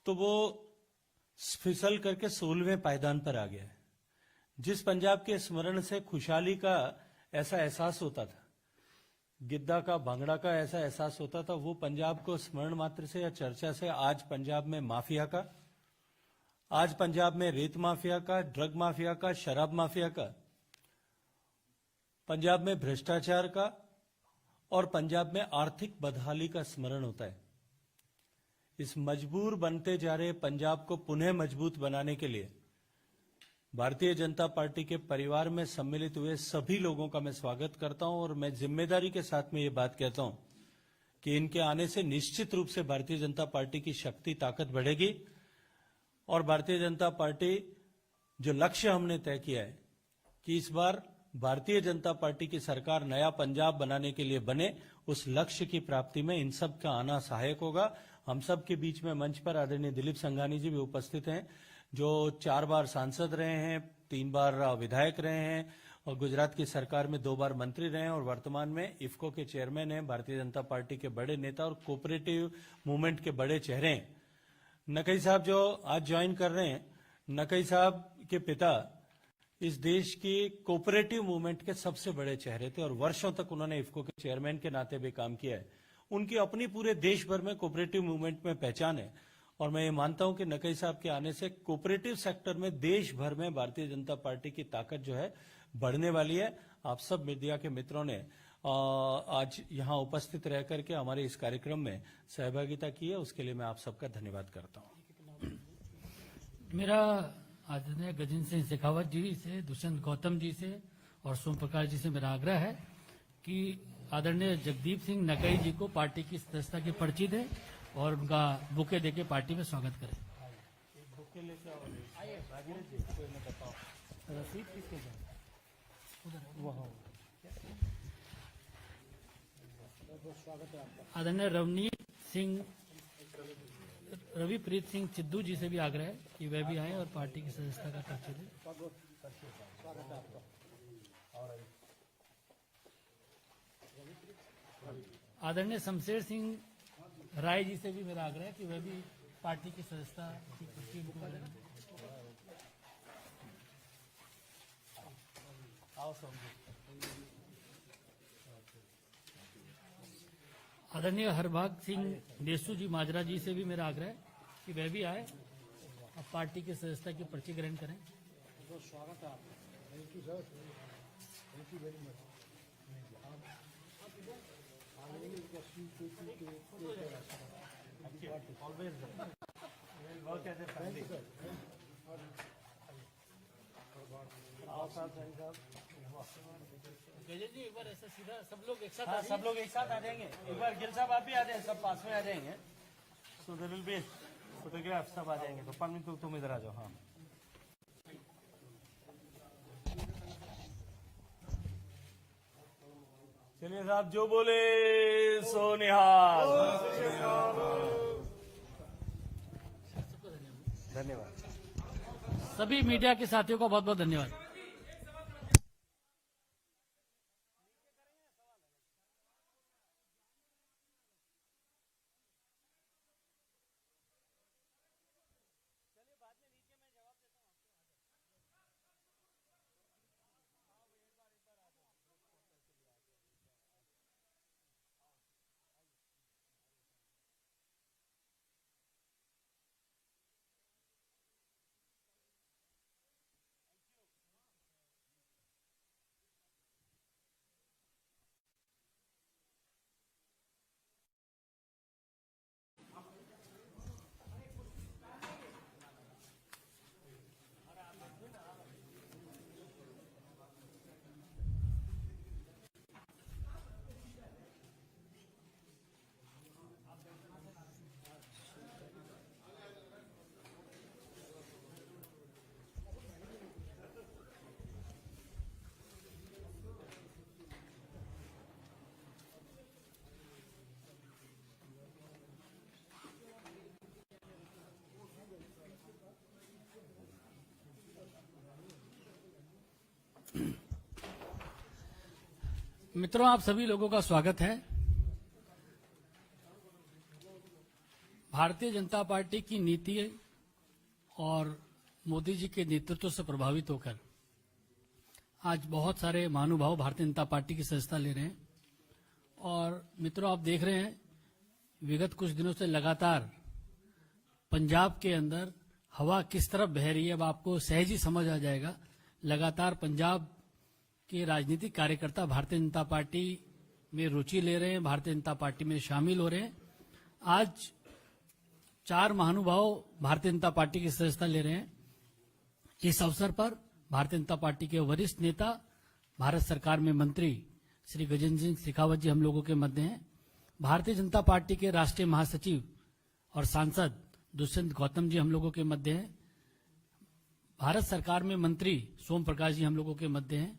तो वो फिसल करके 16वें पायदान पर आ गया है। जिस पंजाब के स्मरण से खुशहाली का ऐसा एहसास होता था, गिद्दा का, भांगड़ा का ऐसा एहसास होता था, वो पंजाब को स्मरण मात्र से या चर्चा से आज पंजाब में माफिया का, आज पंजाब में रेत माफिया का, ड्रग माफिया का, शराब माफिया का, पंजाब में भ्रष्टाचार का और पंजाब में आर्थिक बदहाली का स्मरण होता है। इस मजबूर बनते जा रहे पंजाब को पुनः मजबूत बनाने के लिए भारतीय जनता पार्टी के परिवार में सम्मिलित हुए सभी लोगों का मैं स्वागत करता हूं और मैं जिम्मेदारी के साथ में ये बात कहता हूं कि इनके आने से निश्चित रूप से भारतीय जनता पार्टी की शक्ति, ताकत बढ़ेगी और भारतीय जनता पार्टी जो लक्ष्य हमने तय किया है कि इस बार भारतीय जनता पार्टी की सरकार नया पंजाब बनाने के लिए बने, उस लक्ष्य की प्राप्ति में इन सब का आना सहायक होगा। हम सब के बीच में मंच पर आदरणीय दिलीप संघानी जी भी उपस्थित हैं, जो 4 बार सांसद रहे हैं, 3 बार विधायक रहे हैं और गुजरात की सरकार में 2 बार मंत्री रहे हैं और वर्तमान में इफ्को के चेयरमैन हैं, भारतीय जनता पार्टी के बड़े नेता और कोऑपरेटिव मूवमेंट के बड़े चेहरे हैं। नकई साहब जो आज ज्वाइन कर रहे हैं, नकई साहब के पिता इस देश की कोऑपरेटिव मूवमेंट के सबसे बड़े चेहरे थे और वर्षों तक उन्होंने इफ्को के चेयरमैन के नाते भी काम किया है। उनकी अपनी पूरे देश भर में कोऑपरेटिव मूवमेंट में पहचान है और मैं ये मानता हूं कि नकई साहब के आने से कोऑपरेटिव सेक्टर में देश भर में भारतीय जनता पार्टी की ताकत जो है बढ़ने वाली है। आप सब मीडिया के मित्रों ने आज यहां उपस्थित रह करके हमारे इस कार्यक्रम में सहभागिता की है, उसके लिए मैं आप सबका धन्यवाद करता हूं। मेरा आदरणीय गजेंद्र सिंह शेखावत जी से, दुष्यंत गौतम जी से और सोम प्रकाश जी से मेरा आग्रह है कि आदरणीय जगदीप सिंह नकई जी को पार्टी की सदस्यता की पर्ची दें और उनका बुके देके पार्टी में स्वागत करें। रसीद किसके आदरणीय रविप्रीत सिंह चिद्दू जी से भी आग्रह है कि वे भी आए और पार्टी की सदस्यता का पर्ची दें। आदरणीय शमशेर सिंह राय जी से भी मेरा आग्रह है कि वे भी पार्टी की सदस्यता की पर्ची उनको दें। आदरणीय हरभाग सिंह देसू जी माजरा जी से भी मेरा आग्रह है कि वह भी आए और पार्टी की सदस्यता की पर्ची ग्रहण करें। स्वागत है आपका। Thank you sir, thank you very much. जी एक बार ऐसा सीधा सब लोग एक साथ आ जाएंगे। एक बार गिल साहब आप भी आ जाएंगे, सब पास में आ जाएंगे। So there will be photograph, सब आ जाएंगे। तो पानी तुम इधर आ जाओ। हाँ, चलिए साहब, जो बोले सो निहाल। धन्यवाद। सभी मीडिया के साथियों का बहुत बहुत धन्यवाद। मित्रों, आप सभी लोगों का स्वागत है। भारतीय जनता पार्टी की नीति और मोदी जी के नेतृत्व से प्रभावित होकर आज बहुत सारे महानुभाव भारतीय जनता पार्टी की सदस्यता ले रहे हैं। और मित्रों, आप देख रहे हैं विगत कुछ दिनों से लगातार पंजाब के अंदर हवा किस तरफ बह रही है, अब आपको सहज ही समझ आ जाएगा। लगातार पंजाब के राजनीतिक कार्यकर्ता भारतीय जनता पार्टी में रुचि ले रहे हैं, भारतीय जनता पार्टी में शामिल हो रहे हैं। आज 4 महानुभाव भारतीय जनता पार्टी की सदस्यता ले रहे हैं। इस अवसर पर भारतीय जनता पार्टी के वरिष्ठ नेता, भारत सरकार में मंत्री श्री गजेंद्र सिंह शेखावत जी हम लोगों के मध्य हैं। भारतीय जनता पार्टी के राष्ट्रीय महासचिव और सांसद दुष्यंत गौतम जी हम लोगों के मध्य हैं। भारत सरकार में मंत्री सोम प्रकाश जी हम लोगों के मध्य हैं।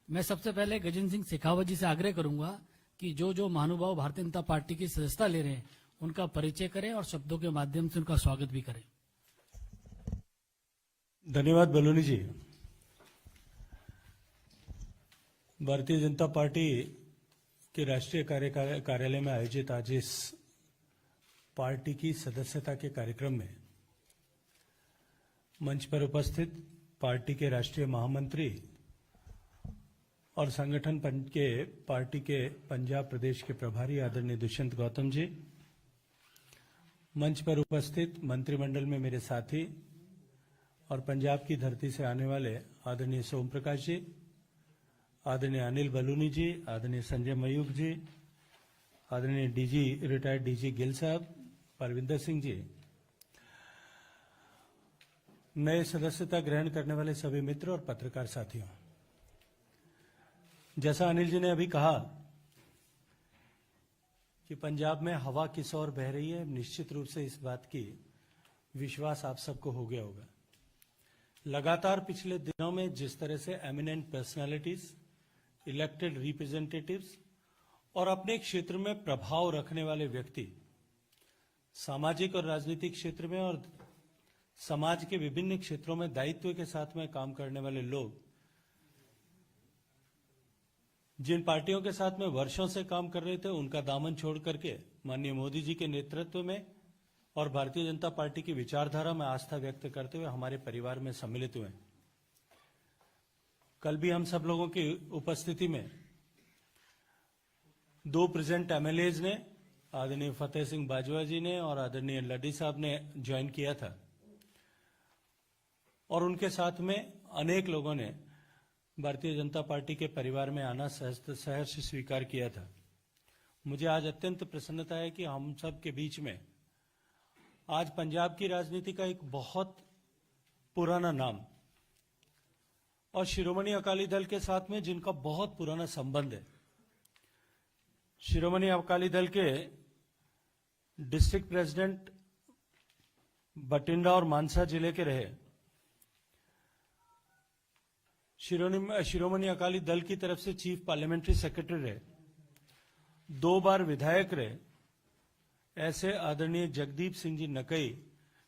मैं सबसे पहले गजेंद्र सिंह शेखावत जी से आग्रह करूंगा कि जो महानुभाव भारतीय जनता पार्टी की सदस्यता ले रहे हैं उनका परिचय करें और शब्दों के माध्यम से उनका स्वागत भी करें। धन्यवाद बलूनी जी। भारतीय जनता पार्टी के राष्ट्रीय कार्यालय में आयोजित आज इस पार्टी की सदस्यता के कार्यक्रम में मंच पर उपस्थित पार्टी के राष्ट्रीय महामंत्री और संगठन के पार्टी के पंजाब प्रदेश के प्रभारी आदरणीय दुष्यंत गौतम जी, मंच पर उपस्थित मंत्रिमंडल में मेरे साथी और पंजाब की धरती से आने वाले आदरणीय सोम प्रकाश जी, आदरणीय अनिल बलूनी जी, आदरणीय संजय मयूख जी, आदरणीय रिटायर्ड डीजी गिल साहब, परविंदर सिंह जी, नए सदस्यता ग्रहण करने वाले सभी मित्र और पत्रकार साथियों, जैसा अनिल जी ने अभी कहा कि पंजाब में हवा किस ओर बह रही है, निश्चित रूप से इस बात की विश्वास आप सबको हो गया होगा। लगातार पिछले दिनों में जिस तरह से एमिनेंट पर्सनालिटीज, इलेक्टेड रिप्रेजेंटेटिव्स और अपने क्षेत्र में प्रभाव रखने वाले व्यक्ति सामाजिक और राजनीतिक क्षेत्र में और समाज के विभिन्न क्षेत्रों में दायित्व के साथ में काम करने वाले लोग जिन पार्टियों के साथ में वर्षों से काम कर रहे थे उनका दामन छोड़ करके माननीय मोदी जी के नेतृत्व में और भारतीय जनता पार्टी की विचारधारा में आस्था व्यक्त करते हुए हमारे परिवार में सम्मिलित हुए। कल भी हम सब लोगों की उपस्थिति में 2 प्रेजेंट एमएलएज ने, आदरणीय फतेह सिंह बाजवा जी ने और आदरणीय लड्डी साहब ने ज्वाइन किया था और उनके साथ में अनेक लोगों ने भारतीय जनता पार्टी के परिवार में आना सहर्ष स्वीकार किया था। मुझे आज अत्यंत प्रसन्नता है कि हम सब के बीच में आज पंजाब की राजनीति का एक बहुत पुराना नाम और शिरोमणि अकाली दल के साथ में जिनका बहुत पुराना संबंध है, शिरोमणि अकाली दल के डिस्ट्रिक्ट प्रेसिडेंट बठिंडा और मानसा जिले के रहे, शिरोमणि अकाली दल की तरफ से चीफ पार्लियामेंट्री सेक्रेटरी रहे, 2 बार विधायक रहे, ऐसे आदरणीय जगदीप सिंह जी नकई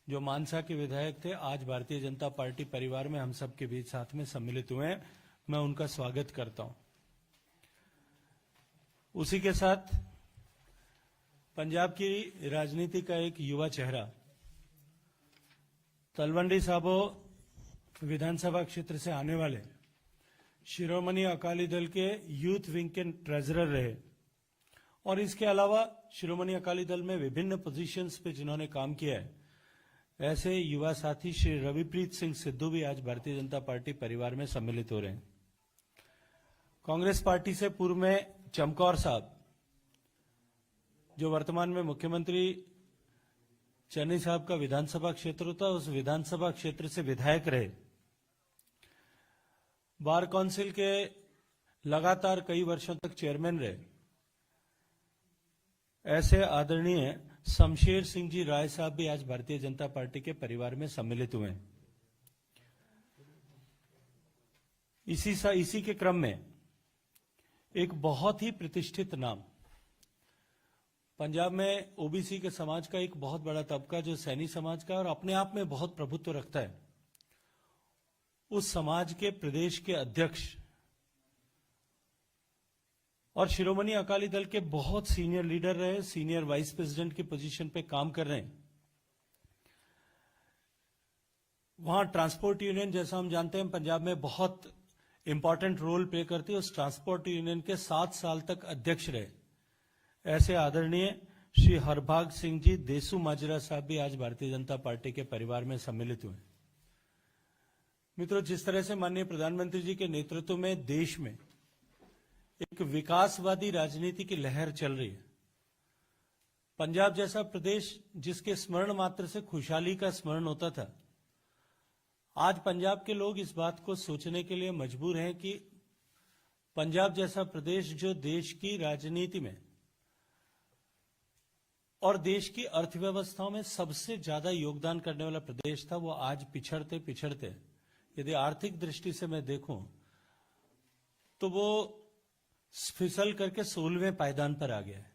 जो मानसा के विधायक थे, आज भारतीय जनता पार्टी परिवार में हम सब के बीच साथ में सम्मिलित हुए हैं। मैं उनका स्वागत करता हूं। उसी के साथ पंजाब की राजनीति का एक युवा चेहरा, तलवंडी साबो विधानसभा क्षेत्र से आने वाले शिरोमणि अकाली दल के यूथ विंग के ट्रेजरर रहे और इसके अलावा शिरोमणि अकाली दल में विभिन्न पोजीशंस पे जिन्होंने काम किया है, ऐसे युवा साथी श्री रविप्रीत सिंह सिद्धू भी आज भारतीय जनता पार्टी परिवार में सम्मिलित हो रहे हैं। कांग्रेस पार्टी से पूर्व में चमकौर साहब, जो वर्तमान में मुख्यमंत्री चन्नी साहब का विधानसभा क्षेत्र था, उस विधानसभा क्षेत्र से विधायक रहे, बार काउंसिल के लगातार कई वर्षों तक चेयरमैन रहे, ऐसे आदरणीय शमशेर सिंह जी राय साहब भी आज भारतीय जनता पार्टी के परिवार में सम्मिलित हुए हैं। इसी के क्रम में एक बहुत ही प्रतिष्ठित नाम, पंजाब में ओबीसी के समाज का एक बहुत बड़ा तबका जो सैनी समाज का और अपने आप में बहुत प्रभुत्व रखता है, उस समाज के प्रदेश के अध्यक्ष और शिरोमणि अकाली दल के बहुत सीनियर लीडर रहे, सीनियर वाइस प्रेसिडेंट की पोजीशन पे काम कर रहे हैं। वहां ट्रांसपोर्ट यूनियन, जैसा हम जानते हैं, पंजाब में बहुत इंपॉर्टेंट रोल प्ले करती है। उस ट्रांसपोर्ट यूनियन के 7 साल तक अध्यक्ष रहे ऐसे आदरणीय श्री हरभाग सिंह जी देसू माजरा साहब भी आज भारतीय जनता पार्टी के परिवार में सम्मिलित हुए। मित्रों, जिस तरह से माननीय प्रधानमंत्री जी के नेतृत्व में देश में एक विकासवादी राजनीति की लहर चल रही है, पंजाब जैसा प्रदेश जिसके स्मरण मात्र से खुशहाली का स्मरण होता था, आज पंजाब के लोग इस बात को सोचने के लिए मजबूर हैं कि पंजाब जैसा प्रदेश जो देश की राजनीति में और देश की अर्थव्यवस्थाओं में सबसे ज्यादा योगदान करने वाला प्रदेश था, वो आज पिछड़ते पिछड़ते, यदि आर्थिक दृष्टि से मैं देखूं तो वो फिसल करके 16वें पायदान पर आ गया है।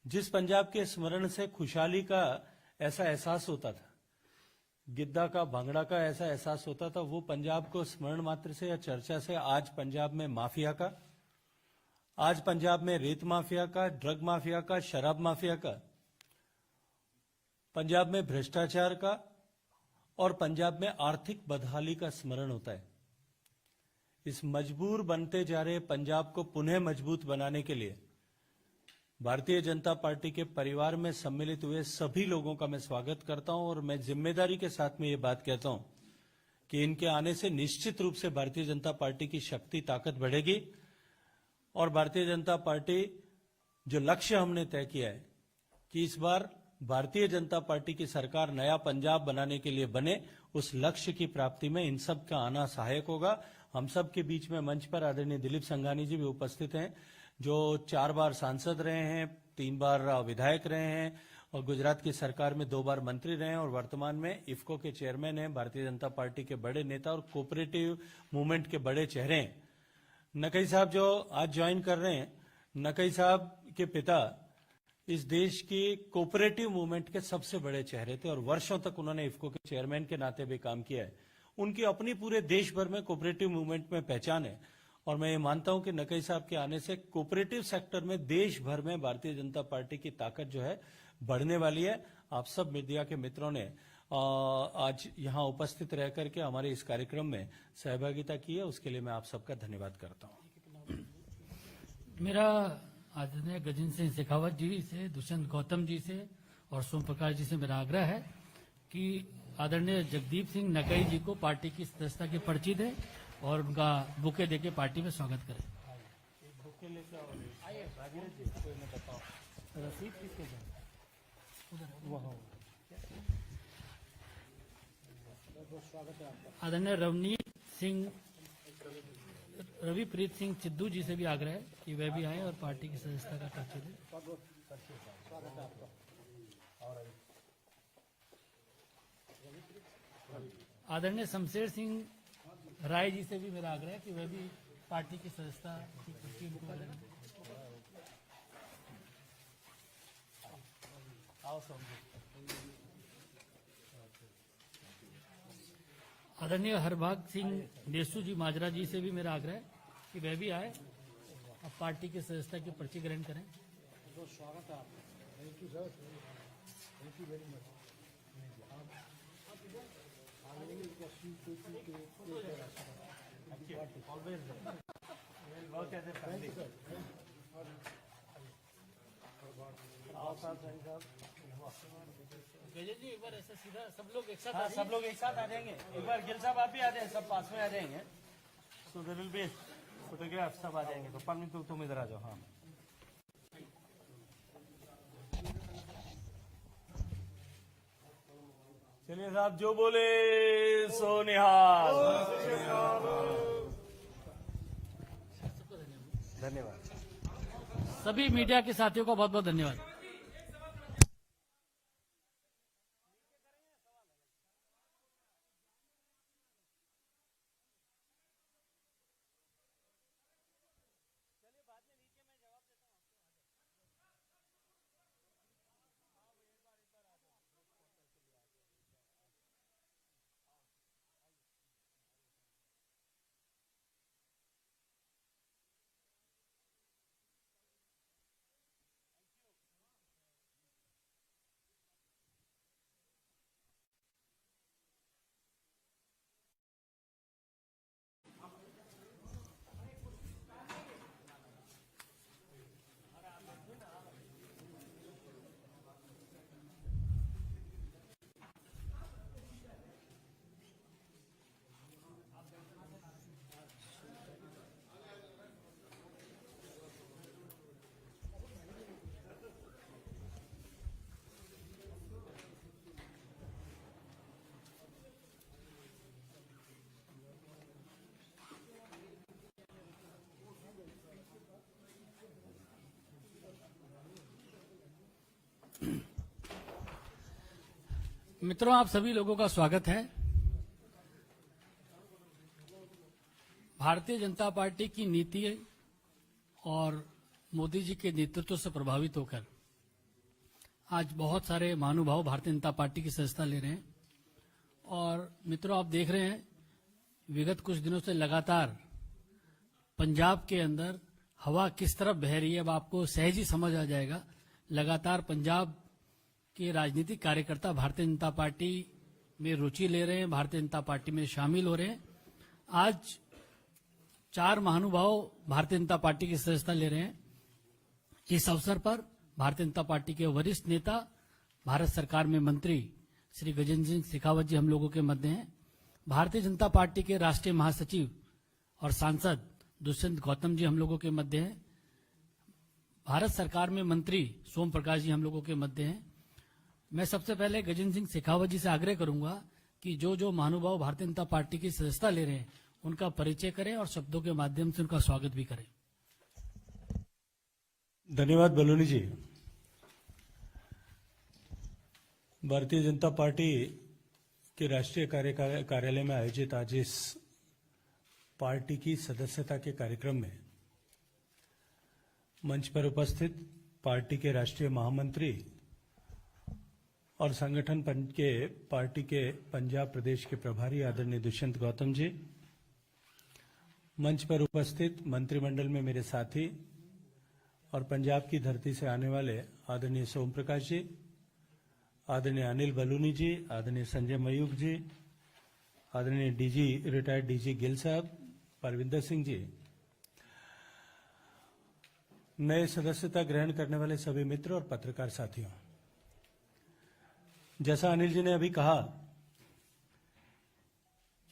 जिस पंजाब के स्मरण से खुशहाली का ऐसा एहसास होता था, गिद्दा का, भांगड़ा का ऐसा एहसास होता था, वो पंजाब को स्मरण मात्र से या चर्चा से आज पंजाब में माफिया का, आज पंजाब में रेत माफिया का, ड्रग माफिया का, शराब माफिया का, पंजाब में भ्रष्टाचार का और पंजाब में आर्थिक बदहाली का स्मरण होता है। इस मजबूर बनते जा रहे पंजाब को पुनः मजबूत बनाने के लिए भारतीय जनता पार्टी के परिवार में सम्मिलित हुए सभी लोगों का मैं स्वागत करता हूं और मैं जिम्मेदारी के साथ में ये बात कहता हूं कि इनके आने से निश्चित रूप से भारतीय जनता पार्टी की शक्ति ताकत बढ़ेगी और भारतीय जनता पार्टी जो लक्ष्य हमने तय किया है कि इस बार भारतीय जनता पार्टी की सरकार नया पंजाब बनाने के लिए बने, उस लक्ष्य की प्राप्ति में इन सब का आना सहायक होगा। हम सब के बीच में मंच पर आदरणीय दिलीप संघानी जी भी उपस्थित हैं, जो 4 बार सांसद रहे हैं, 3 बार विधायक रहे हैं और गुजरात की सरकार में 2 बार मंत्री रहे हैं और वर्तमान में इफ्को के चेयरमैन हैं। भारतीय जनता पार्टी के बड़े नेता और कोऑपरेटिव मूवमेंट के बड़े चेहरे हैं। नकई साहब जो आज ज्वाइन कर रहे हैं, नकई साहब के पिता इस देश की कोऑपरेटिव मूवमेंट के सबसे बड़े चेहरे थे और वर्षों तक उन्होंने इफ्को के चेयरमैन के नाते भी काम किया है। उनकी अपनी पूरे देश भर में कोऑपरेटिव मूवमेंट में पहचान है और मैं ये मानता हूं कि नकई साहब के आने से कोऑपरेटिव सेक्टर में देश भर में भारतीय जनता पार्टी की ताकत जो है बढ़ने वाली है। आप सब मीडिया के मित्रों ने आज यहां उपस्थित रह करके हमारे इस कार्यक्रम में सहभागिता की है, उसके लिए मैं आप सबका धन्यवाद करता हूं। मेरा आदरणीय गजेंद्र सिंह शेखावत जी से, दुष्यंत गौतम जी से और सोम प्रकाश जी से मेरा आग्रह है कि आदरणीय जगदीप सिंह नकई जी को पार्टी की सदस्यता की पर्ची दें और उनका बुके देके पार्टी में स्वागत करें। रसीद किसके आदरणीय रविप्रीत सिंह चिद्दू जी से भी आग्रह है कि वे भी आए और पार्टी की सदस्यता का पर्ची दें। आदरणीय शमशेर सिंह राय जी से भी मेरा आग्रह है कि वे भी पार्टी की सदस्यता की पर्ची उनको दें। आदरणीय हरभाग सिंह देसू जी माजरा जी से भी मेरा आग्रह है कि वे भी आए और पार्टी की सदस्यता की पर्ची ग्रहण करें। स्वागत है आपका। Thank you sir, thank you very much. जी एक बार ऐसा सीधा सब लोग एक साथ आ जाएंगे। एक बार गिल साहब आप भी आ जाएं, सब पास में आ जाएंगे। So there will be photograph, सब आ जाएंगे। तो पानी तुम इधर आ जाओ। हाँ, चलिए साहब, जो बोले सो निहाल। धन्यवाद। सभी मीडिया के साथियों को बहुत बहुत धन्यवाद। मित्रों, आप सभी लोगों का स्वागत है। भारतीय जनता पार्टी की नीति और मोदी जी के नेतृत्व से प्रभावित होकर आज बहुत सारे महानुभाव भारतीय जनता पार्टी की सदस्यता ले रहे हैं। और मित्रों, आप देख रहे हैं विगत कुछ दिनों से लगातार पंजाब के अंदर हवा किस तरफ बह रही है, अब आपको सहज ही समझ आ जाएगा। लगातार पंजाब के राजनीतिक कार्यकर्ता भारतीय जनता पार्टी में रुचि ले रहे हैं, भारतीय जनता पार्टी में शामिल हो रहे हैं। आज 4 महानुभाव भारतीय जनता पार्टी की सदस्यता ले रहे हैं। इस अवसर पर भारतीय जनता पार्टी के वरिष्ठ नेता, भारत सरकार में मंत्री श्री गजेंद्र सिंह शेखावत जी हम लोगों के मध्य हैं। भारतीय जनता पार्टी के राष्ट्रीय महासचिव और सांसद दुष्यंत गौतम जी हम लोगों के मध्य हैं। भारत सरकार में मंत्री सोम प्रकाश जी हम लोगों के मध्य हैं। मैं सबसे पहले गजेंद्र सिंह शेखावत जी से आग्रह करूंगा कि जो महानुभाव भारतीय जनता पार्टी की सदस्यता ले रहे हैं उनका परिचय करें और शब्दों के माध्यम से उनका स्वागत भी करें। धन्यवाद बलूनी जी। भारतीय जनता पार्टी के राष्ट्रीय कार्यालय में आयोजित आज इस पार्टी की सदस्यता के कार्यक्रम में मंच पर उपस्थित पार्टी के राष्ट्रीय महामंत्री और संगठन के पार्टी के पंजाब प्रदेश के प्रभारी आदरणीय दुष्यंत गौतम जी, मंच पर उपस्थित मंत्रिमंडल में मेरे साथी और पंजाब की धरती से आने वाले आदरणीय सोम प्रकाश जी, आदरणीय अनिल बलूनी जी, आदरणीय संजय मयूख जी, आदरणीय रिटायर्ड डीजी गिल साहब, परविंदर सिंह जी, नए सदस्यता ग्रहण करने वाले सभी मित्र और पत्रकार साथियों, जैसा अनिल जी ने अभी कहा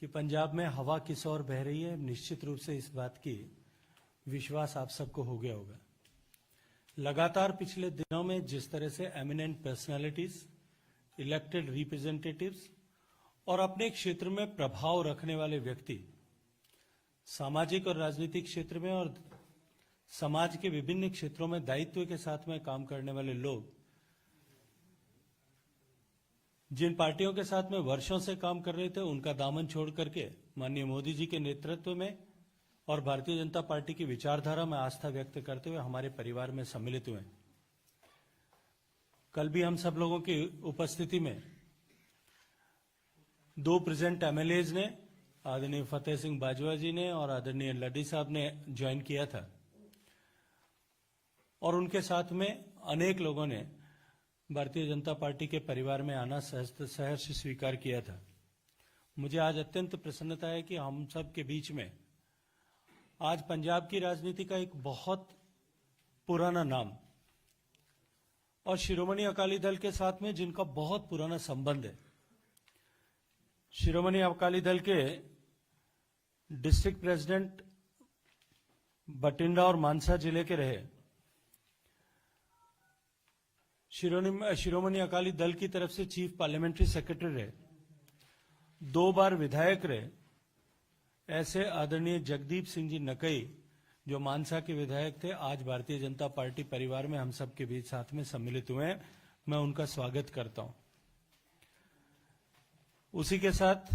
कि पंजाब में हवा किस ओर बह रही है, निश्चित रूप से इस बात की विश्वास आप सबको हो गया होगा। लगातार पिछले दिनों में जिस तरह से एमिनेंट पर्सनालिटीज, इलेक्टेड रिप्रेजेंटेटिव्स और अपने क्षेत्र में प्रभाव रखने वाले व्यक्ति सामाजिक और राजनीतिक क्षेत्र में और समाज के विभिन्न क्षेत्रों में दायित्व के साथ में काम करने वाले लोग जिन पार्टियों के साथ में वर्षों से काम कर रहे थे उनका दामन छोड़ करके माननीय मोदी जी के नेतृत्व में और भारतीय जनता पार्टी की विचारधारा में आस्था व्यक्त करते हुए हमारे परिवार में सम्मिलित हुए। कल भी हम सब लोगों की उपस्थिति में 2 प्रेजेंट एमएलएज ने, आदरणीय फतेह सिंह बाजवा जी ने और आदरणीय लड्डी साहब ने ज्वाइन किया था और उनके साथ में अनेक लोगों ने भारतीय जनता पार्टी के परिवार में आना सहर्ष स्वीकार किया था। मुझे आज अत्यंत प्रसन्नता है कि हम सब के बीच में आज पंजाब की राजनीति का एक बहुत पुराना नाम और शिरोमणि अकाली दल के साथ में जिनका बहुत पुराना संबंध है, शिरोमणि अकाली दल के डिस्ट्रिक्ट प्रेसिडेंट बठिंडा और मानसा जिले के रहे, शिरोमणि अकाली दल की तरफ से चीफ पार्लियामेंट्री सेक्रेटरी रहे, 2 बार विधायक रहे, ऐसे आदरणीय जगदीप सिंह जी नकई जो मानसा के विधायक थे, आज भारतीय जनता पार्टी परिवार में हम सबके बीच साथ में सम्मिलित हुए हैं। मैं उनका स्वागत करता हूं। उसी के साथ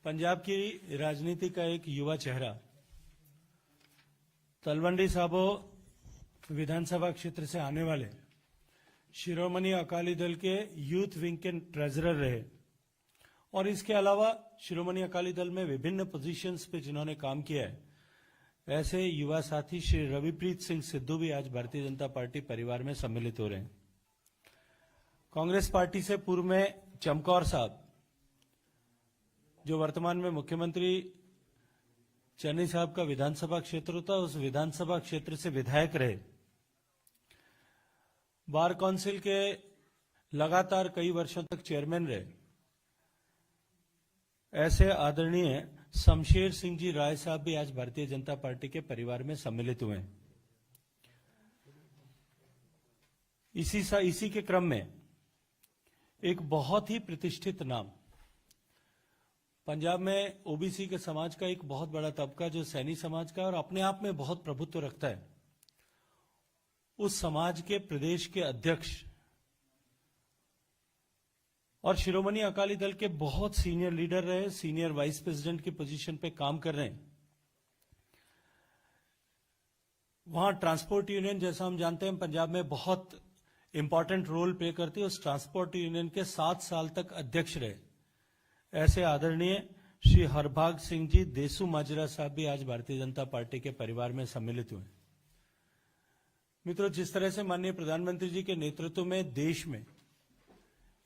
पंजाब की राजनीति का एक युवा चेहरा, तलवंडी साबो विधानसभा क्षेत्र से आने वाले शिरोमणि अकाली दल के यूथ विंग के ट्रेजरर रहे और इसके अलावा शिरोमणि अकाली दल में विभिन्न पोजीशंस पे जिन्होंने काम किया है, ऐसे युवा साथी श्री रविप्रीत सिंह सिद्धू भी आज भारतीय जनता पार्टी परिवार में सम्मिलित हो रहे हैं। कांग्रेस पार्टी से पूर्व में चमकौर साहब जो वर्तमान में मुख्यमंत्री चन्नी साहब का विधानसभा क्षेत्र था, उस विधानसभा क्षेत्र से विधायक रहे, बार काउंसिल के लगातार कई वर्षों तक चेयरमैन रहे, ऐसे आदरणीय शमशेर सिंह जी राय साहब भी आज भारतीय जनता पार्टी के परिवार में सम्मिलित हुए हैं। इसी के क्रम में एक बहुत ही प्रतिष्ठित नाम, पंजाब में ओबीसी के समाज का एक बहुत बड़ा तबका जो सैनी समाज का और अपने आप में बहुत प्रभुत्व रखता है, उस समाज के प्रदेश के अध्यक्ष और शिरोमणि अकाली दल के बहुत सीनियर लीडर रहे, सीनियर वाइस प्रेसिडेंट की पोजीशन पे काम कर रहे हैं। वहां ट्रांसपोर्ट यूनियन, जैसा हम जानते हैं, पंजाब में बहुत इंपॉर्टेंट रोल प्ले करती है। उस ट्रांसपोर्ट यूनियन के 7 साल तक अध्यक्ष रहे ऐसे आदरणीय श्री हरभाग सिंह जी देसू माजरा साहब भी आज भारतीय जनता पार्टी के परिवार में सम्मिलित हुए। मित्रों, जिस तरह से माननीय प्रधानमंत्री जी के नेतृत्व में देश में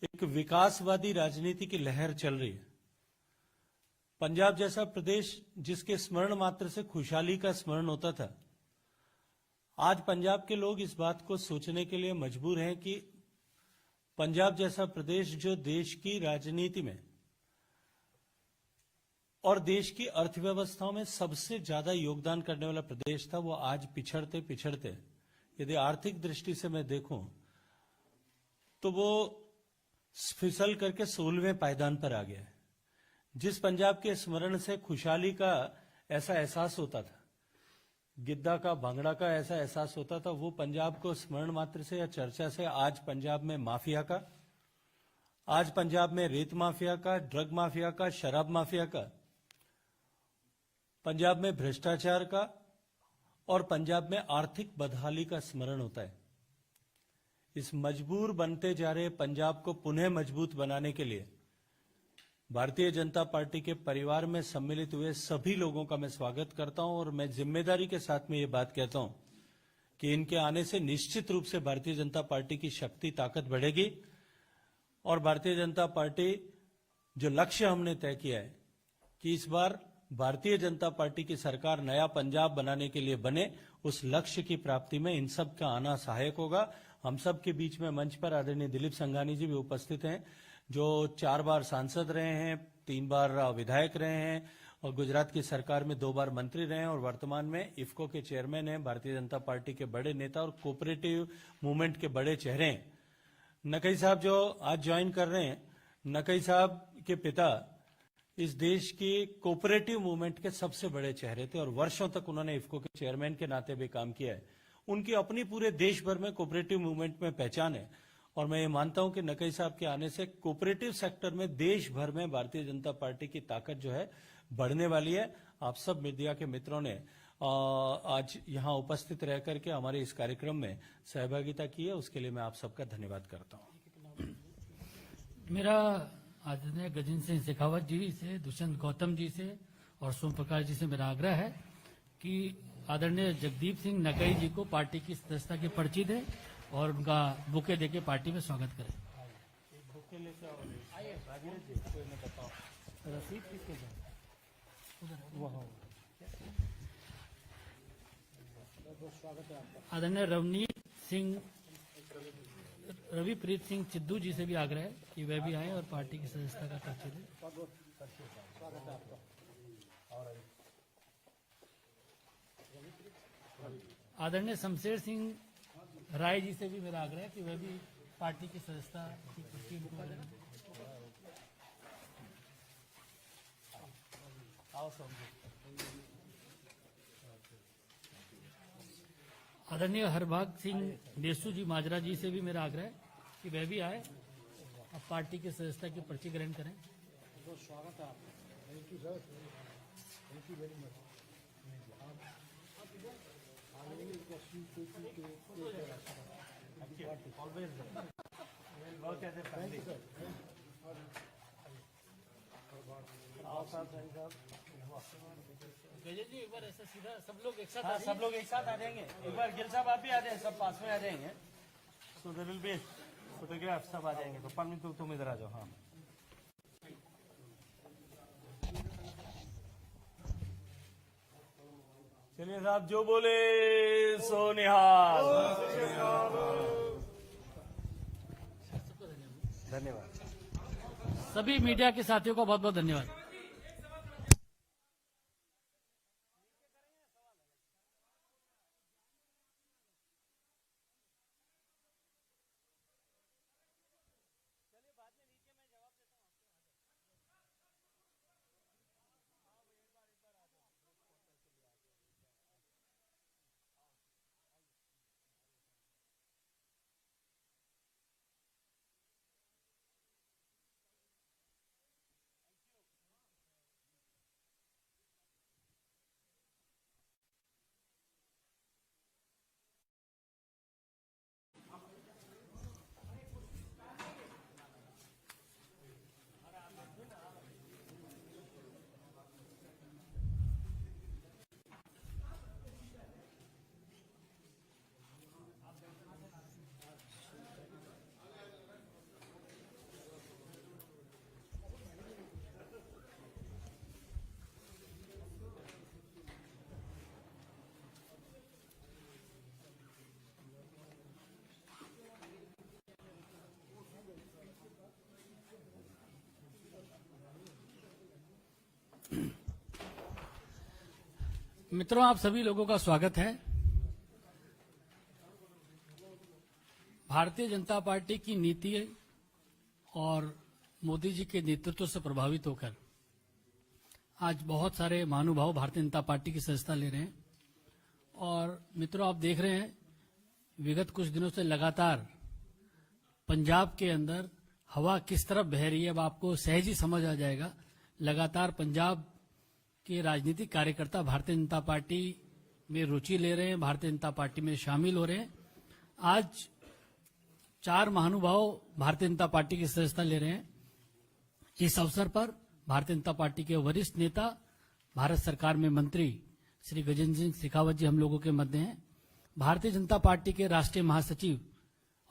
एक विकासवादी राजनीति की लहर चल रही है, पंजाब जैसा प्रदेश जिसके स्मरण मात्र से खुशहाली का स्मरण होता था, आज पंजाब के लोग इस बात को सोचने के लिए मजबूर हैं कि पंजाब जैसा प्रदेश जो देश की राजनीति में और देश की अर्थव्यवस्थाओं में सबसे ज्यादा योगदान करने वाला प्रदेश था, वो आज पिछड़ते पिछड़ते, यदि आर्थिक दृष्टि से मैं देखूं तो वो फिसल करके 16वें पायदान पर आ गया है। जिस पंजाब के स्मरण से खुशहाली का ऐसा एहसास होता था, गिद्दा का, भांगड़ा का ऐसा एहसास होता था, वो पंजाब को स्मरण मात्र से या चर्चा से आज पंजाब में माफिया का, आज पंजाब में रेत माफिया का, ड्रग माफिया का, शराब माफिया का, पंजाब में भ्रष्टाचार का और पंजाब में आर्थिक बदहाली का स्मरण होता है। इस मजबूर बनते जा रहे पंजाब को पुनः मजबूत बनाने के लिए भारतीय जनता पार्टी के परिवार में सम्मिलित हुए सभी लोगों का मैं स्वागत करता हूं और मैं जिम्मेदारी के साथ में ये बात कहता हूं कि इनके आने से निश्चित रूप से भारतीय जनता पार्टी की शक्ति ताकत बढ़ेगी और भारतीय जनता पार्टी जो लक्ष्य हमने तय किया है कि इस बार भारतीय जनता पार्टी की सरकार नया पंजाब बनाने के लिए बने, उस लक्ष्य की प्राप्ति में इन सब का आना सहायक होगा। हम सब के बीच में मंच पर आदरणीय दिलीप संघानी जी भी उपस्थित हैं, जो 4 बार सांसद रहे हैं, 3 बार विधायक रहे हैं और गुजरात की सरकार में 2 बार मंत्री रहे हैं और वर्तमान में इफ्को के चेयरमैन हैं, भारतीय जनता पार्टी के बड़े नेता और कोऑपरेटिव मूवमेंट के बड़े चेहरे हैं। नकई साहब जो आज ज्वाइन कर रहे हैं, नकई साहब के पिता इस देश की कोऑपरेटिव मूवमेंट के सबसे बड़े चेहरे थे और वर्षों तक उन्होंने इफ्को के चेयरमैन के नाते भी काम किया है। उनकी अपनी पूरे देश भर में कोऑपरेटिव मूवमेंट में पहचान है और मैं ये मानता हूं कि नकई साहब के आने से कोऑपरेटिव सेक्टर में देश भर में भारतीय जनता पार्टी की ताकत जो है बढ़ने वाली है। आप सब मीडिया के मित्रों ने आज यहां उपस्थित रह करके हमारे इस कार्यक्रम में सहभागिता की है, उसके लिए मैं आप सबका धन्यवाद करता हूं। मेरा आदरणीय गजेंद्र सिंह शेखावत जी से, दुष्यंत गौतम जी से और सोम प्रकाश जी से मेरा आग्रह है कि आदरणीय जगदीप सिंह नकई जी को पार्टी की सदस्यता की पर्ची दें और उनका बुके देके पार्टी में स्वागत करें। रसीद किसके जाए? आदरणीय रविप्रीत सिंह चिद्दू जी से भी आग्रह है कि वह भी आए और पार्टी की सदस्यता का पर्ची दें। आदरणीय शमशेर सिंह राय जी से भी मेरा आग्रह है कि वह भी पार्टी की सदस्यता की पर्ची उनको दें। आदरणीय हरभाग सिंह देसू जी माजरा जी से भी मेरा आग्रह है कि वह भी आए और पार्टी की सदस्यता की पर्ची ग्रहण करें। स्वागत है आपका। Thank you sir, thank you very much. Gajendra ji, एक बार ऐसा सीधा सब लोग एक साथ सब लोग एक साथ आ जाएंगे। एक बार गिल साहब आप भी आ जाए, सब पास में आ जाएंगे। So there will be photograph, सब आ जाएंगे। तो परमित तुम इधर आ जाओ। हाँ, चलिए साहब, जो बोले सो निहाल। धन्यवाद। सभी मीडिया के साथियों का बहुत बहुत धन्यवाद। मित्रों, आप सभी लोगों का स्वागत है। भारतीय जनता पार्टी की नीति और मोदी जी के नेतृत्व से प्रभावित होकर आज बहुत सारे महानुभाव भारतीय जनता पार्टी की सदस्यता ले रहे हैं। और मित्रों, आप देख रहे हैं विगत कुछ दिनों से लगातार पंजाब के अंदर हवा किस तरफ बह रही है, अब आपको सहज ही समझ आ जाएगा। लगातार पंजाब के राजनीतिक कार्यकर्ता भारतीय जनता पार्टी में रुचि ले रहे हैं, भारतीय जनता पार्टी में शामिल हो रहे हैं। आज 4 महानुभाव भारतीय जनता पार्टी की सदस्यता ले रहे हैं। इस अवसर पर भारतीय जनता पार्टी के वरिष्ठ नेता, भारत सरकार में मंत्री श्री गजेंद्र सिंह शेखावत जी हम लोगों के मध्य हैं। भारतीय जनता पार्टी के राष्ट्रीय महासचिव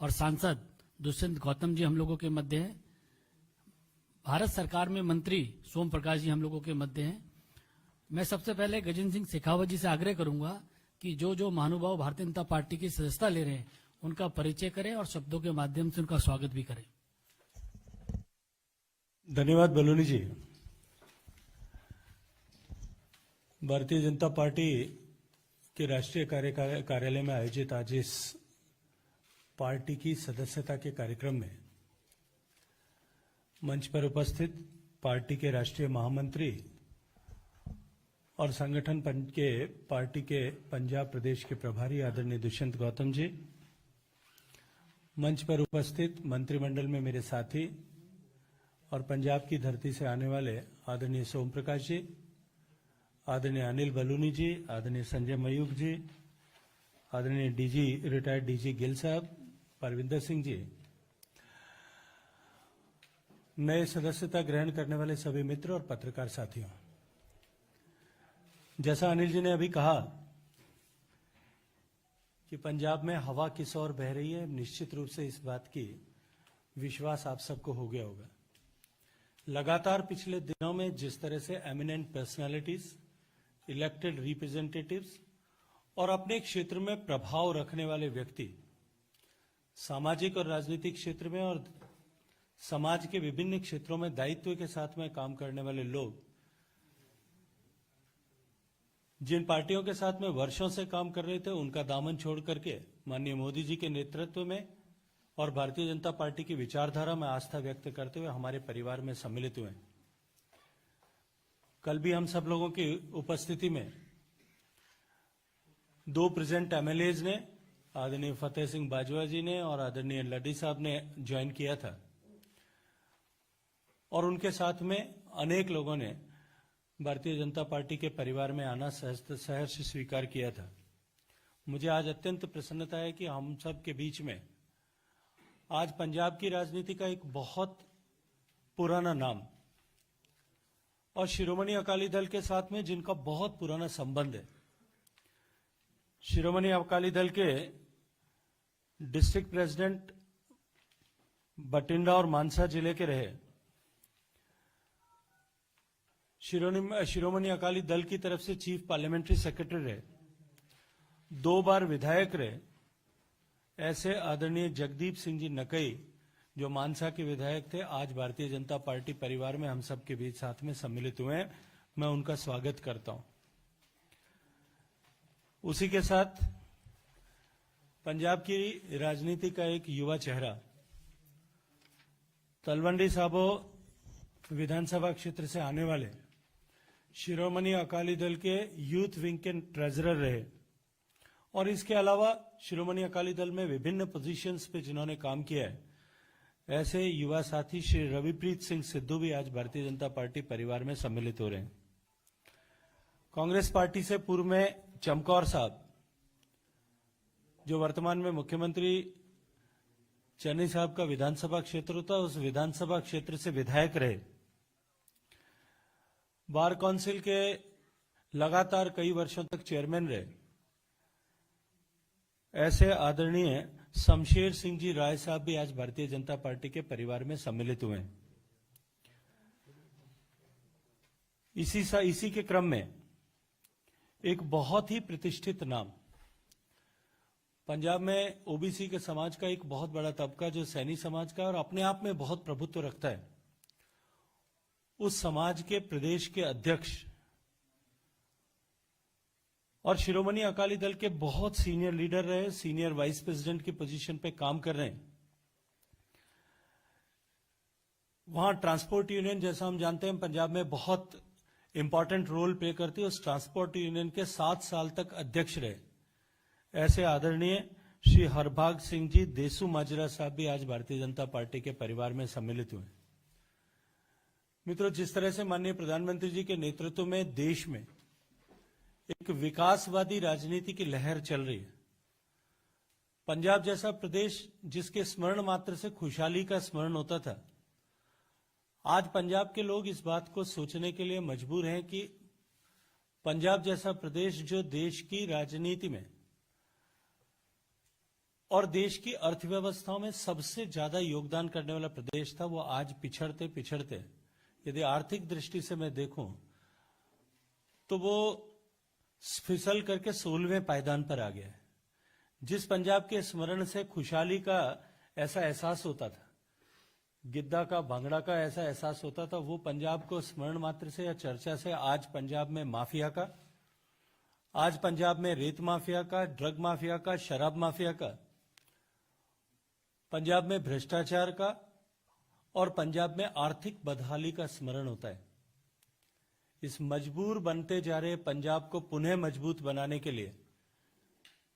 और सांसद दुष्यंत गौतम जी हम लोगों के मध्य हैं। भारत सरकार में मंत्री सोम प्रकाश जी हम लोगों के मध्य हैं। मैं सबसे पहले गजेंद्र सिंह शेखावत जी से आग्रह करूंगा कि जो महानुभाव भारतीय जनता पार्टी की सदस्यता ले रहे हैं उनका परिचय करें और शब्दों के माध्यम से उनका स्वागत भी करें। धन्यवाद बलूनी जी। भारतीय जनता पार्टी के राष्ट्रीय कार्यालय में आयोजित आज इस पार्टी की सदस्यता के कार्यक्रम में मंच पर उपस्थित पार्टी के राष्ट्रीय महामंत्री और संगठन के पार्टी के पंजाब प्रदेश के प्रभारी आदरणीय दुष्यंत गौतम जी, मंच पर उपस्थित मंत्रिमंडल में मेरे साथी और पंजाब की धरती से आने वाले आदरणीय सोम प्रकाश जी, आदरणीय अनिल बलूनी जी, आदरणीय संजय मयूख जी, आदरणीय रिटायर्ड डीजी गिल साहब, परविंदर सिंह जी, नए सदस्यता ग्रहण करने वाले सभी मित्र और पत्रकार साथियों, जैसा अनिल जी ने अभी कहा कि पंजाब में हवा किस ओर बह रही है, निश्चित रूप से इस बात की विश्वास आप सबको हो गया होगा। लगातार पिछले दिनों में जिस तरह से एमिनेंट पर्सनालिटीज, इलेक्टेड रिप्रेजेंटेटिव्स और अपने क्षेत्र में प्रभाव रखने वाले व्यक्ति सामाजिक और राजनीतिक क्षेत्र में और समाज के विभिन्न क्षेत्रों में दायित्व के साथ में काम करने वाले लोग जिन पार्टियों के साथ में वर्षों से काम कर रहे थे, उनका दामन छोड़ करके माननीय मोदी जी के नेतृत्व में और भारतीय जनता पार्टी की विचारधारा में आस्था व्यक्त करते हुए हमारे परिवार में सम्मिलित हुए। कल भी हम सब लोगों की उपस्थिति में 2 प्रेजेंट एमएलएज ने, आदरणीय फतेह सिंह बाजवा जी ने और आदरणीय लड्डी साहब ने ज्वाइन किया था और उनके साथ में अनेक लोगों ने भारतीय जनता पार्टी के परिवार में आना सहर्ष स्वीकार किया था। मुझे आज अत्यंत प्रसन्नता है कि हम सब के बीच में आज पंजाब की राजनीति का एक बहुत पुराना नाम और शिरोमणि अकाली दल के साथ में जिनका बहुत पुराना संबंध है, शिरोमणि अकाली दल के डिस्ट्रिक्ट प्रेसिडेंट बठिंडा और मानसा जिले के रहे, शिरोमणि अकाली दल की तरफ से चीफ पार्लियामेंट्री सेक्रेटरी रहे, 2 बार विधायक रहे, ऐसे आदरणीय जगदीप सिंह जी नकई जो मानसा के विधायक थे, आज भारतीय जनता पार्टी परिवार में हम सब के बीच साथ में सम्मिलित हुए हैं। मैं उनका स्वागत करता हूं। उसी के साथ पंजाब की राजनीति का एक युवा चेहरा, तलवंडी साबो विधानसभा क्षेत्र से आने वाले शिरोमणि अकाली दल के यूथ विंग के ट्रेजरर रहे और इसके अलावा शिरोमणि अकाली दल में विभिन्न पोजीशंस पे जिन्होंने काम किया है, ऐसे युवा साथी श्री रविप्रीत सिंह सिद्धू भी आज भारतीय जनता पार्टी परिवार में सम्मिलित हो रहे हैं। कांग्रेस पार्टी से पूर्व में चमकौर साहब, जो वर्तमान में मुख्यमंत्री चन्नी साहब का विधानसभा क्षेत्र था, उस विधानसभा क्षेत्र से विधायक रहे, बार काउंसिल के लगातार कई वर्षों तक चेयरमैन रहे, ऐसे आदरणीय शमशेर सिंह जी राय साहब भी आज भारतीय जनता पार्टी के परिवार में सम्मिलित हुए हैं। इसी के क्रम में एक बहुत ही प्रतिष्ठित नाम, पंजाब में ओबीसी के समाज का एक बहुत बड़ा तबका जो सैनी समाज का और अपने आप में बहुत प्रभुत्व रखता है, उस समाज के प्रदेश के अध्यक्ष और शिरोमणि अकाली दल के बहुत सीनियर लीडर रहे, सीनियर वाइस प्रेसिडेंट की पोजीशन पे काम कर रहे हैं। वहां ट्रांसपोर्ट यूनियन, जैसा हम जानते हैं, पंजाब में बहुत इंपॉर्टेंट रोल प्ले करती है। उस ट्रांसपोर्ट यूनियन के 7 साल तक अध्यक्ष रहे ऐसे आदरणीय श्री हरभाग सिंह जी देसू माजरा साहब भी आज भारतीय जनता पार्टी के परिवार में सम्मिलित हुए। मित्रों, जिस तरह से माननीय प्रधानमंत्री जी के नेतृत्व में देश में एक विकासवादी राजनीति की लहर चल रही है, पंजाब जैसा प्रदेश जिसके स्मरण मात्र से खुशहाली का स्मरण होता था, आज पंजाब के लोग इस बात को सोचने के लिए मजबूर हैं कि पंजाब जैसा प्रदेश जो देश की राजनीति में और देश की अर्थव्यवस्थाओं में सबसे ज्यादा योगदान करने वाला प्रदेश था, वो आज पिछड़ते पिछड़ते, यदि आर्थिक दृष्टि से मैं देखूं तो वो फिसल करके 16वें पायदान पर आ गया है। जिस पंजाब के स्मरण से खुशहाली का ऐसा एहसास होता था, गिद्दा का, भांगड़ा का ऐसा एहसास होता था, वो पंजाब को स्मरण मात्र से या चर्चा से आज पंजाब में माफिया का, आज पंजाब में रेत माफिया का, ड्रग माफिया का, शराब माफिया का, पंजाब में भ्रष्टाचार का और पंजाब में आर्थिक बदहाली का स्मरण होता है। इस मजबूर बनते जा रहे पंजाब को पुनः मजबूत बनाने के लिए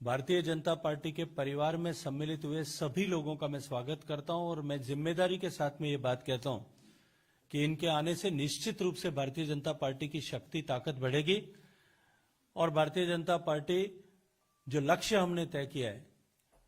भारतीय जनता पार्टी के परिवार में सम्मिलित हुए सभी लोगों का मैं स्वागत करता हूं और मैं जिम्मेदारी के साथ में ये बात कहता हूं कि इनके आने से निश्चित रूप से भारतीय जनता पार्टी की शक्ति, ताकत बढ़ेगी और भारतीय जनता पार्टी जो लक्ष्य हमने तय किया है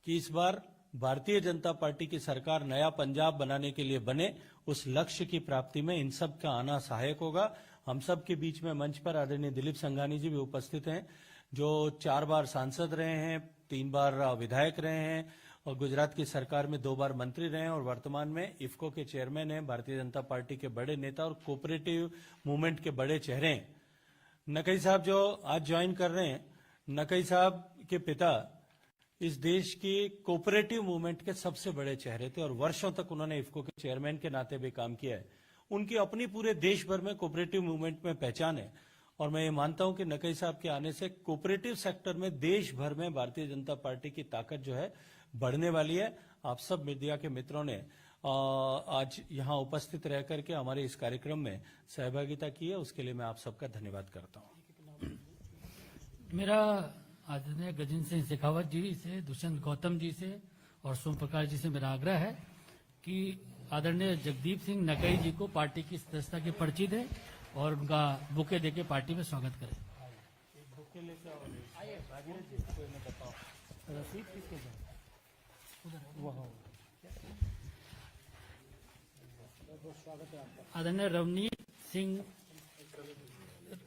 कि इस बार भारतीय जनता पार्टी की सरकार नया पंजाब बनाने के लिए बने, उस लक्ष्य की प्राप्ति में इन सब का आना सहायक होगा। हम सब के बीच में मंच पर आदरणीय दिलीप संघानी जी भी उपस्थित हैं, जो 4 बार सांसद रहे हैं, 3 बार विधायक रहे हैं और गुजरात की सरकार में 2 बार मंत्री रहे हैं और वर्तमान में इफ्को के चेयरमैन हैं, भारतीय जनता पार्टी के बड़े नेता और कोऑपरेटिव मूवमेंट के बड़े चेहरे हैं। नकई साहब जो आज ज्वाइन कर रहे हैं, नकई साहब के पिता इस देश की कोऑपरेटिव मूवमेंट के सबसे बड़े चेहरे थे और वर्षों तक उन्होंने इफ्को के चेयरमैन के नाते भी काम किया है। उनकी अपनी पूरे देश भर में कोऑपरेटिव मूवमेंट में पहचान है और मैं ये मानता हूं कि नकई साहब के आने से कोऑपरेटिव सेक्टर में देश भर में भारतीय जनता पार्टी की ताकत जो है बढ़ने वाली है। आप सब मीडिया के मित्रों ने आज यहां उपस्थित रह करके हमारे इस कार्यक्रम में सहभागिता की है, उसके लिए मैं आप सबका धन्यवाद करता हूं। मेरा आदरणीय गजेंद्र सिंह शेखावत जी से, दुष्यंत गौतम जी से और सोम प्रकाश जी से मेरा आग्रह है कि आदरणीय जगदीप सिंह नकई जी को पार्टी की सदस्यता की पर्ची दें और उनका बुके देके पार्टी में स्वागत करें। आदरणीय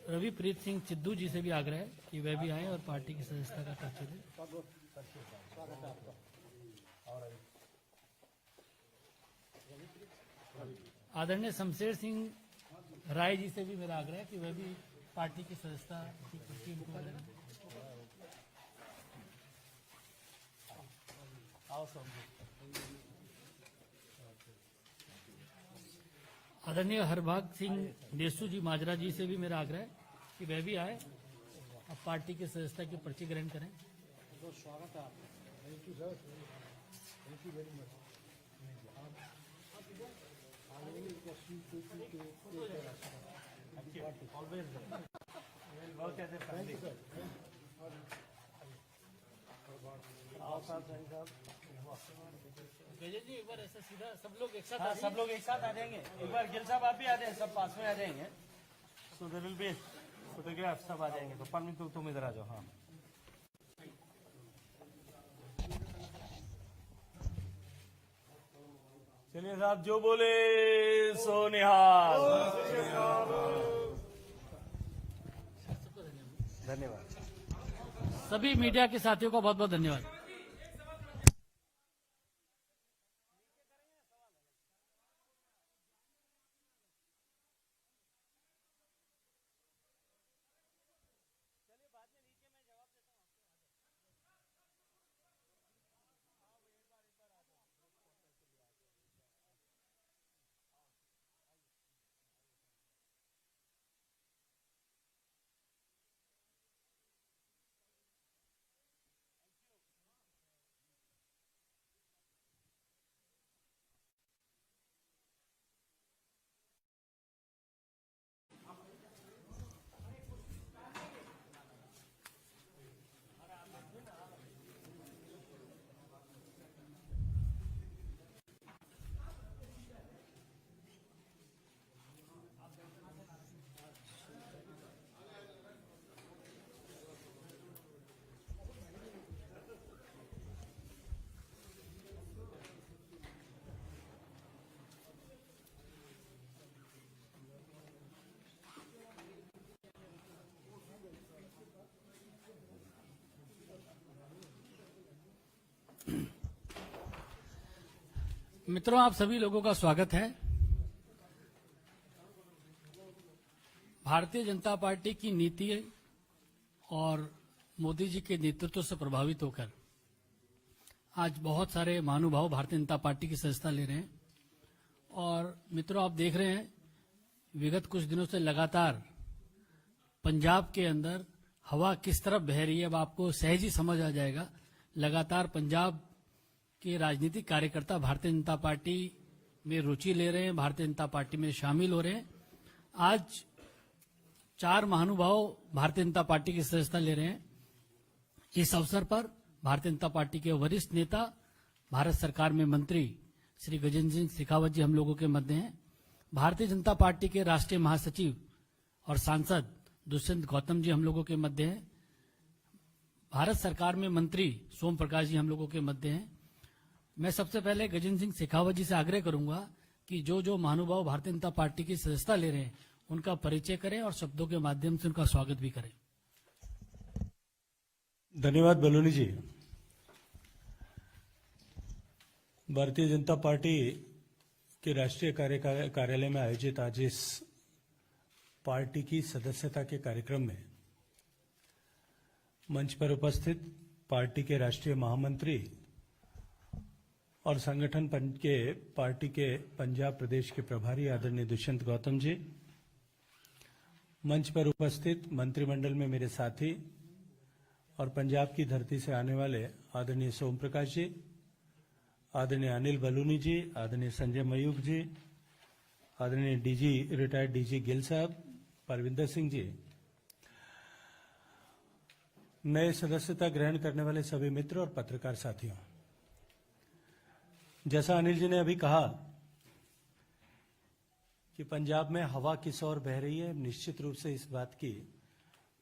रविप्रीत सिंह चिद्दू जी से भी आग्रह है कि वे भी आए और पार्टी की सदस्यता का पर्ची दें। आदरणीय शमशेर सिंह राय जी से भी मेरा आग्रह है कि वे भी पार्टी की सदस्यता की पर्ची उनको दें। आदरणीय हरभाग सिंह देसू जी माजरा जी से भी मेरा आग्रह है कि वे भी आए और पार्टी की सदस्यता की पर्ची ग्रहण करें। गजेंद्र जी, एक बार ऐसा सीधा सब लोग एक साथ, सब लोग एक साथ आ जाएंगे। एक बार गिल साहब आप भी आ जाए, सब पास में आ जाएंगे। So there will be photograph, सब आ जाएंगे। तो परमित तुम इधर आ जाओ। हाँ, चलिए साहब, जो बोले सो निहाल। धन्यवाद। सभी मीडिया के साथियों का बहुत बहुत धन्यवाद। मित्रों, आप सभी लोगों का स्वागत है। भारतीय जनता पार्टी की नीति और मोदी जी के नेतृत्व से प्रभावित होकर आज बहुत सारे महानुभाव भारतीय जनता पार्टी की सदस्यता ले रहे हैं। और मित्रों, आप देख रहे हैं विगत कुछ दिनों से लगातार पंजाब के अंदर हवा किस तरफ बह रही है, अब आपको सहज ही समझ आ जाएगा। लगातार पंजाब के राजनीतिक कार्यकर्ता भारतीय जनता पार्टी में रुचि ले रहे हैं, भारतीय जनता पार्टी में शामिल हो रहे हैं। आज 4 महानुभाव भारतीय जनता पार्टी की सदस्यता ले रहे हैं। इस अवसर पर भारतीय जनता पार्टी के वरिष्ठ नेता, भारत सरकार में मंत्री श्री गजेंद्र सिंह शेखावत जी हम लोगों के मध्य हैं। भारतीय जनता पार्टी के राष्ट्रीय महासचिव और सांसद दुष्यंत गौतम जी हम लोगों के मध्य हैं। भारत सरकार में मंत्री सोम प्रकाश जी हम लोगों के मध्य हैं। मैं सबसे पहले गजेंद्र सिंह शेखावत जी से आग्रह करूंगा कि जो महानुभाव भारतीय जनता पार्टी की सदस्यता ले रहे हैं उनका परिचय करें और शब्दों के माध्यम से उनका स्वागत भी करें। धन्यवाद बलूनी जी। भारतीय जनता पार्टी के राष्ट्रीय कार्यालय में आयोजित आज इस पार्टी की सदस्यता के कार्यक्रम में मंच पर उपस्थित पार्टी के राष्ट्रीय महामंत्री और संगठन के पार्टी के पंजाब प्रदेश के प्रभारी आदरणीय दुष्यंत गौतम जी, मंच पर उपस्थित मंत्रिमंडल में मेरे साथी और पंजाब की धरती से आने वाले आदरणीय सोम प्रकाश जी, आदरणीय अनिल बलूनी जी, आदरणीय संजय मयूख जी, आदरणीय रिटायर्ड डीजी गिल साहब, परविंदर सिंह जी, नए सदस्यता ग्रहण करने वाले सभी मित्र और पत्रकार साथियों, जैसा अनिल जी ने अभी कहा कि पंजाब में हवा किस ओर बह रही है, निश्चित रूप से इस बात की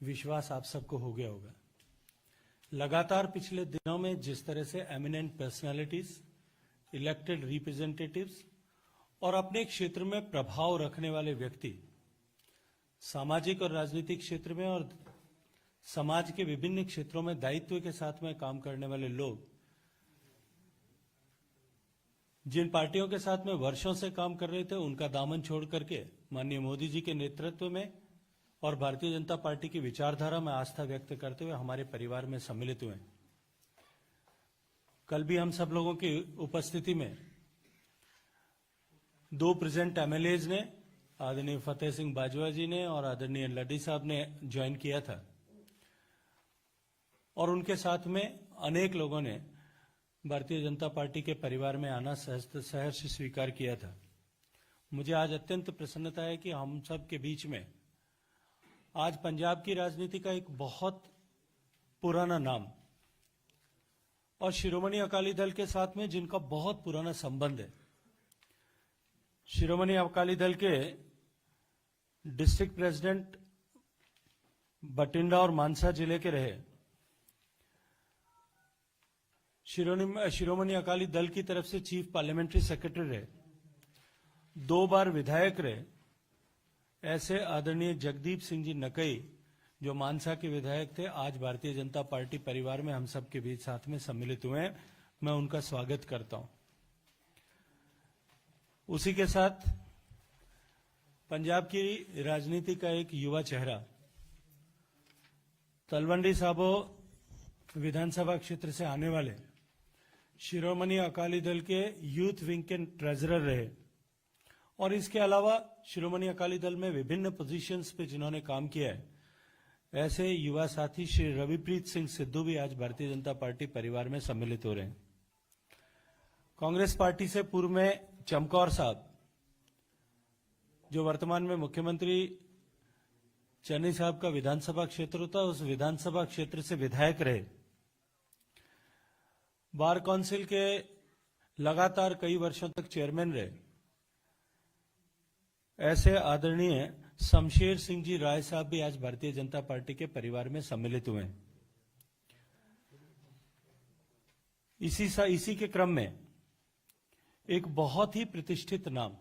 विश्वास आप सबको हो गया होगा। लगातार पिछले दिनों में जिस तरह से एमिनेंट पर्सनालिटीज, इलेक्टेड रिप्रेजेंटेटिव्स और अपने क्षेत्र में प्रभाव रखने वाले व्यक्ति, सामाजिक और राजनीतिक क्षेत्र में और समाज के विभिन्न क्षेत्रों में दायित्व के साथ में काम करने वाले लोग, जिन पार्टियों के साथ में वर्षों से काम कर रहे थे, उनका दामन छोड़ करके माननीय मोदी जी के नेतृत्व में और भारतीय जनता पार्टी की विचारधारा में आस्था व्यक्त करते हुए हमारे परिवार में सम्मिलित हुए। कल भी हम सब लोगों की उपस्थिति में 2 प्रेजेंट एमएलएज ने, आदरणीय फतेह सिंह बाजवा जी ने और आदरणीय लड्डी साहब ने ज्वाइन किया था और उनके साथ में अनेक लोगों ने भारतीय जनता पार्टी के परिवार में आना सहर्ष स्वीकार किया था। मुझे आज अत्यंत प्रसन्नता है कि हम सब के बीच में आज पंजाब की राजनीति का एक बहुत पुराना नाम और शिरोमणि अकाली दल के साथ में जिनका बहुत पुराना संबंध है, शिरोमणि अकाली दल के डिस्ट्रिक्ट प्रेसिडेंट बठिंडा और मानसा जिले के रहे, शिरोमणि अकाली दल की तरफ से चीफ पार्लियामेंट्री सेक्रेटरी रहे, 2 बार विधायक रहे, ऐसे आदरणीय जगदीप सिंह जी नकई जो मानसा के विधायक थे, आज भारतीय जनता पार्टी परिवार में हम सब के बीच साथ में सम्मिलित हुए हैं। मैं उनका स्वागत करता हूं। उसी के साथ पंजाब की राजनीति का एक युवा चेहरा, तलवंडी साबो विधानसभा क्षेत्र से आने वाले शिरोमणि अकाली दल के यूथ विंग के ट्रेजरर रहे और इसके अलावा शिरोमणि अकाली दल में विभिन्न पोजीशंस पे जिन्होंने काम किया है, ऐसे युवा साथी श्री रविप्रीत सिंह सिद्धू भी आज भारतीय जनता पार्टी परिवार में सम्मिलित हो रहे हैं। कांग्रेस पार्टी से पूर्व में चमकौर साहब, जो वर्तमान में मुख्यमंत्री चन्नी साहब का विधानसभा क्षेत्र होता है, उस विधानसभा क्षेत्र से विधायक रहे, बार काउंसिल के लगातार कई वर्षों तक चेयरमैन रहे, ऐसे आदरणीय शमशेर सिंह जी राय साहब भी आज भारतीय जनता पार्टी के परिवार में सम्मिलित हुए हैं। इसी के क्रम में एक बहुत ही प्रतिष्ठित नाम,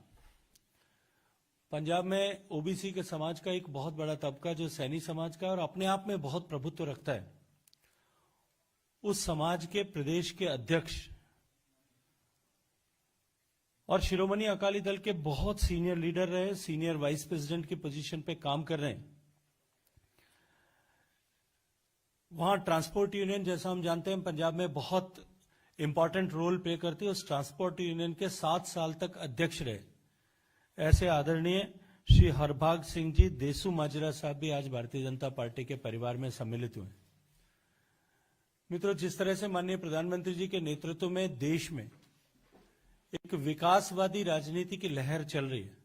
पंजाब में ओबीसी के समाज का एक बहुत बड़ा तबका जो सैनी समाज का और अपने आप में बहुत प्रभुत्व रखता है, उस समाज के प्रदेश के अध्यक्ष और शिरोमणि अकाली दल के बहुत सीनियर लीडर रहे, सीनियर वाइस प्रेसिडेंट की पोजीशन पे काम कर रहे हैं। वहां ट्रांसपोर्ट यूनियन, जैसा हम जानते हैं, पंजाब में बहुत इंपॉर्टेंट रोल प्ले करती है। उस ट्रांसपोर्ट यूनियन के 7 साल तक अध्यक्ष रहे ऐसे आदरणीय श्री हरभाग सिंह जी देसू माजरा साहब भी आज भारतीय जनता पार्टी के परिवार में सम्मिलित हुए। मित्रों, जिस तरह से माननीय प्रधानमंत्री जी के नेतृत्व में देश में एक विकासवादी राजनीति की लहर चल रही है,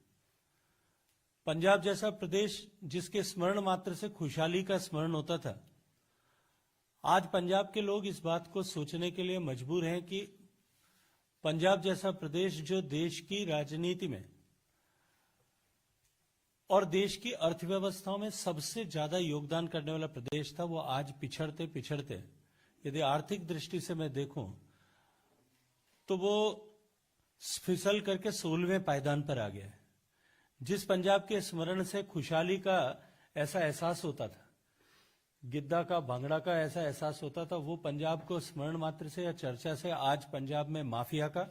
पंजाब जैसा प्रदेश जिसके स्मरण मात्र से खुशहाली का स्मरण होता था, आज पंजाब के लोग इस बात को सोचने के लिए मजबूर हैं कि पंजाब जैसा प्रदेश जो देश की राजनीति में और देश की अर्थव्यवस्थाओं में सबसे ज्यादा योगदान करने वाला प्रदेश था, वो आज पिछड़ते पिछड़ते, यदि आर्थिक दृष्टि से मैं देखूं तो वो फिसल करके 16वें पायदान पर आ गया है। जिस पंजाब के स्मरण से खुशहाली का ऐसा एहसास होता था, गिद्दा का, भांगड़ा का ऐसा एहसास होता था, वो पंजाब को स्मरण मात्र से या चर्चा से आज पंजाब में माफिया का,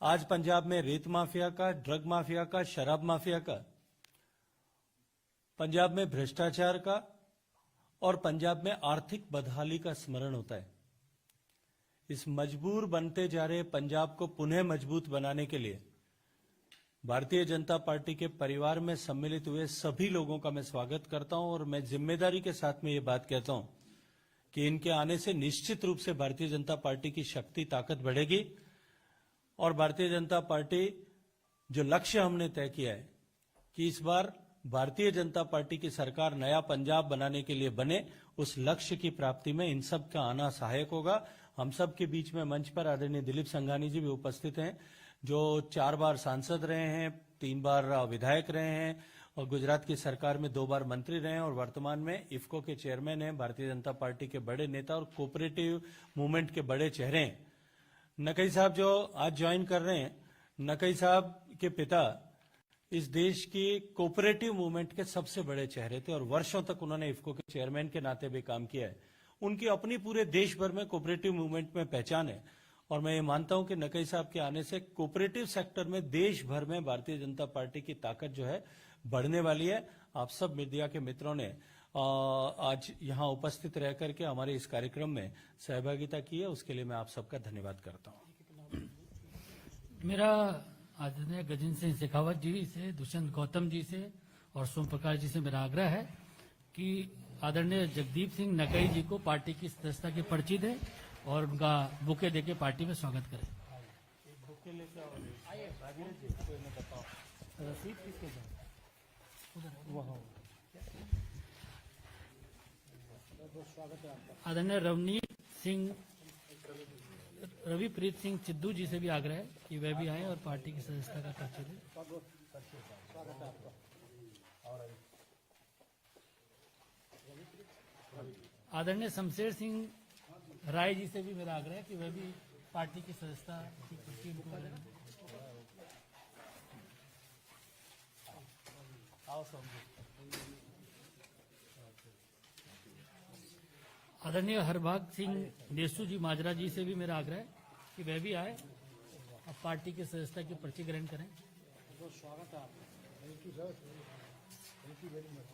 आज पंजाब में रेत माफिया का, ड्रग माफिया का, शराब माफिया का, पंजाब में भ्रष्टाचार का और पंजाब में आर्थिक बदहाली का स्मरण होता है। इस मजबूर बनते जा रहे पंजाब को पुनः मजबूत बनाने के लिए भारतीय जनता पार्टी के परिवार में सम्मिलित हुए सभी लोगों का मैं स्वागत करता हूं और मैं जिम्मेदारी के साथ में ये बात कहता हूं कि इनके आने से निश्चित रूप से भारतीय जनता पार्टी की शक्ति, ताकत बढ़ेगी और भारतीय जनता पार्टी जो लक्ष्य हमने तय किया है कि इस बार भारतीय जनता पार्टी की सरकार नया पंजाब बनाने के लिए बने, उस लक्ष्य की प्राप्ति में इन सब का आना सहायक होगा। हम सब के बीच में मंच पर आदरणीय दिलीप संघानी जी भी उपस्थित हैं, जो 4 बार सांसद रहे हैं, 3 बार विधायक रहे हैं और गुजरात की सरकार में 2 बार मंत्री रहे हैं और वर्तमान में इफ्को के चेयरमैन हैं, भारतीय जनता पार्टी के बड़े नेता और कोऑपरेटिव मूवमेंट के बड़े चेहरे हैं। नकई साहब जो आज ज्वाइन कर रहे हैं, नकई साहब के पिता इस देश की कोऑपरेटिव मूवमेंट के सबसे बड़े चेहरे थे और वर्षों तक उन्होंने इफ्को के चेयरमैन के नाते भी काम किया है। उनकी अपनी पूरे देश भर में कोऑपरेटिव मूवमेंट में पहचान है और मैं ये मानता हूं कि नकई साहब के आने से कोऑपरेटिव सेक्टर में देश भर में भारतीय जनता पार्टी की ताकत जो है बढ़ने वाली है। आप सब मीडिया के मित्रों ने आज यहां उपस्थित रह करके हमारे इस कार्यक्रम में सहभागिता की है, उसके लिए मैं आप सबका धन्यवाद करता हूं। मेरा आदरणीय गजेंद्र सिंह शेखावत जी से, दुष्यंत गौतम जी से और सोम प्रकाश जी से मेरा आग्रह है कि आदरणीय जगदीप सिंह नकई जी को पार्टी की सदस्यता की पर्ची दें और उनका बुके देके पार्टी में स्वागत करें। रसीद किसके आदरणीय रविप्रीत सिंह चिद्दू जी से भी आग्रह है कि वे भी आए और पार्टी की सदस्यता का पर्ची दें। आदरणीय शमशेर सिंह राय जी से भी मेरा आग्रह है कि वे भी पार्टी की सदस्यता की पर्ची उनको मिलेगी। आदरणीय हरभाग सिंह देसू जी माजरा जी से भी मेरा आग्रह है कि वे भी आए और पार्टी की सदस्यता की पर्ची ग्रहण करें। स्वागत है आपका। Thank you sir, thank you very much.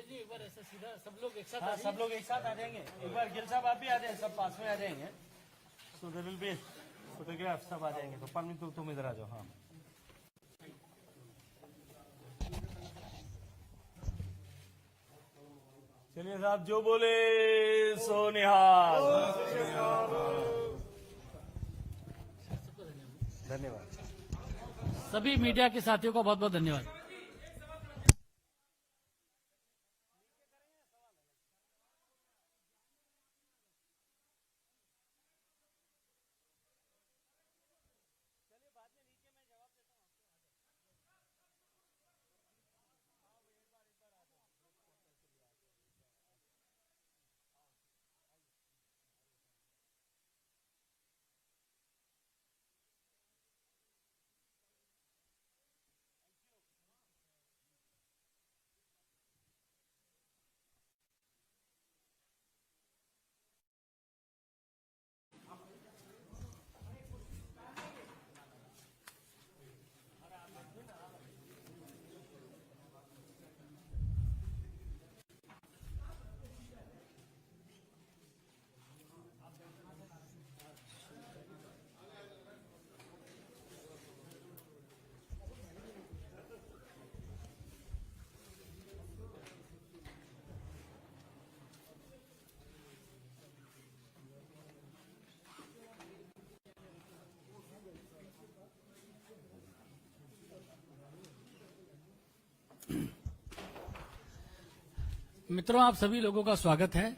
जी एक बार ऐसा सीधा सब लोग एक साथ आ जाएंगे। एक बार गिल साहब आप भी आ जाएंगे, सब पास में आ जाएंगे। So there will be photograph, सब आ जाएंगे। तो पानी तुम इधर आ जाओ। हाँ, चलिए साहब, जो बोले सो निहाल। धन्यवाद। सभी मीडिया के साथियों का बहुत बहुत धन्यवाद। मित्रों, आप सभी लोगों का स्वागत है।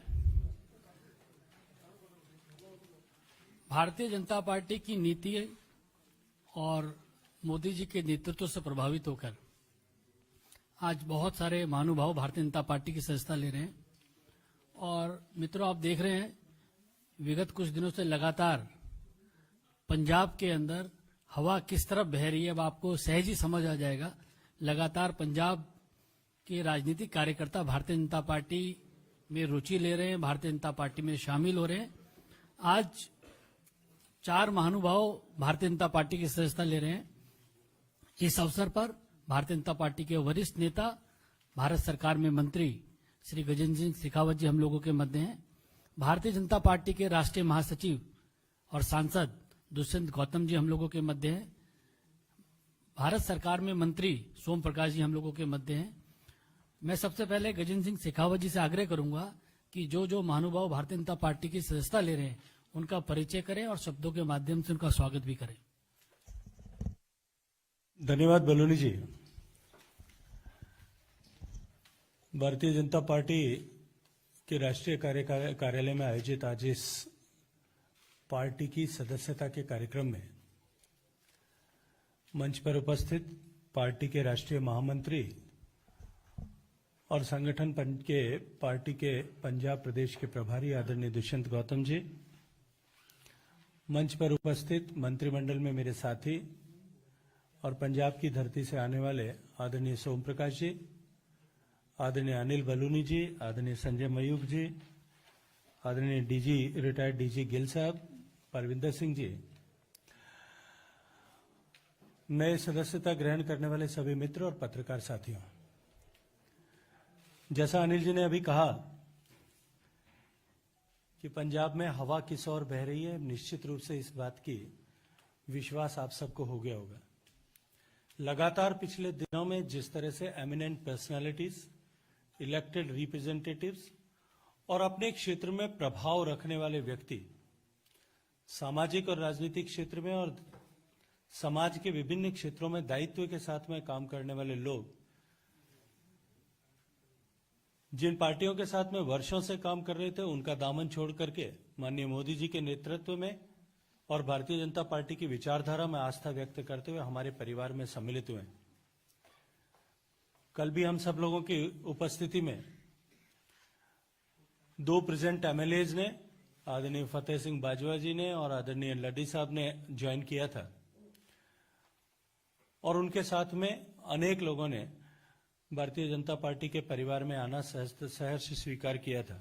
भारतीय जनता पार्टी की नीति और मोदी जी के नेतृत्व से प्रभावित होकर आज बहुत सारे महानुभाव भारतीय जनता पार्टी की सदस्यता ले रहे हैं। और मित्रों, आप देख रहे हैं विगत कुछ दिनों से लगातार पंजाब के अंदर हवा किस तरफ बह रही है, अब आपको सहज ही समझ आ जाएगा। लगातार पंजाब के राजनीतिक कार्यकर्ता भारतीय जनता पार्टी में रुचि ले रहे हैं, भारतीय जनता पार्टी में शामिल हो रहे हैं। आज 4 महानुभाव भारतीय जनता पार्टी की सदस्यता ले रहे हैं। इस अवसर पर भारतीय जनता पार्टी के वरिष्ठ नेता, भारत सरकार में मंत्री श्री गजेंद्र सिंह शेखावत जी हम लोगों के मध्य हैं। भारतीय जनता पार्टी के राष्ट्रीय महासचिव और सांसद दुष्यंत गौतम जी हम लोगों के मध्य हैं। भारत सरकार में मंत्री सोम प्रकाश जी हम लोगों के मध्य हैं। मैं सबसे पहले गजेंद्र सिंह शेखावत जी से आग्रह करूंगा कि जो महानुभाव भारतीय जनता पार्टी की सदस्यता ले रहे हैं उनका परिचय करें और शब्दों के माध्यम से उनका स्वागत भी करें। धन्यवाद बलूनी जी। भारतीय जनता पार्टी के राष्ट्रीय कार्यालय में आयोजित आज इस पार्टी की सदस्यता के कार्यक्रम में मंच पर उपस्थित पार्टी के राष्ट्रीय महामंत्री और संगठन के पार्टी के पंजाब प्रदेश के प्रभारी आदरणीय दुष्यंत गौतम जी, मंच पर उपस्थित मंत्रिमंडल में मेरे साथी और पंजाब की धरती से आने वाले आदरणीय सोम प्रकाश जी, आदरणीय अनिल बलूनी जी, आदरणीय संजय मयूख जी, आदरणीय रिटायर्ड डीजी गिल साहब, परविंदर सिंह जी, नए सदस्यता ग्रहण करने वाले सभी मित्र और पत्रकार साथियों, जैसा अनिल जी ने अभी कहा कि पंजाब में हवा किस ओर बह रही है, निश्चित रूप से इस बात की विश्वास आप सबको हो गया होगा। लगातार पिछले दिनों में जिस तरह से एमिनेंट पर्सनालिटीज, इलेक्टेड रिप्रेजेंटेटिव्स और अपने क्षेत्र में प्रभाव रखने वाले व्यक्ति सामाजिक और राजनीतिक क्षेत्र में और समाज के विभिन्न क्षेत्रों में दायित्व के साथ में काम करने वाले लोग जिन पार्टियों के साथ में वर्षों से काम कर रहे थे उनका दामन छोड़ करके माननीय मोदी जी के नेतृत्व में और भारतीय जनता पार्टी की विचारधारा में आस्था व्यक्त करते हुए हमारे परिवार में सम्मिलित हुए। कल भी हम सब लोगों की उपस्थिति में 2 प्रेजेंट एमएलएज ने, आदरणीय फतेह सिंह बाजवा जी ने और आदरणीय लड्डी साहब ने ज्वाइन किया था और उनके साथ में अनेक लोगों ने भारतीय जनता पार्टी के परिवार में आना सहर्ष स्वीकार किया था।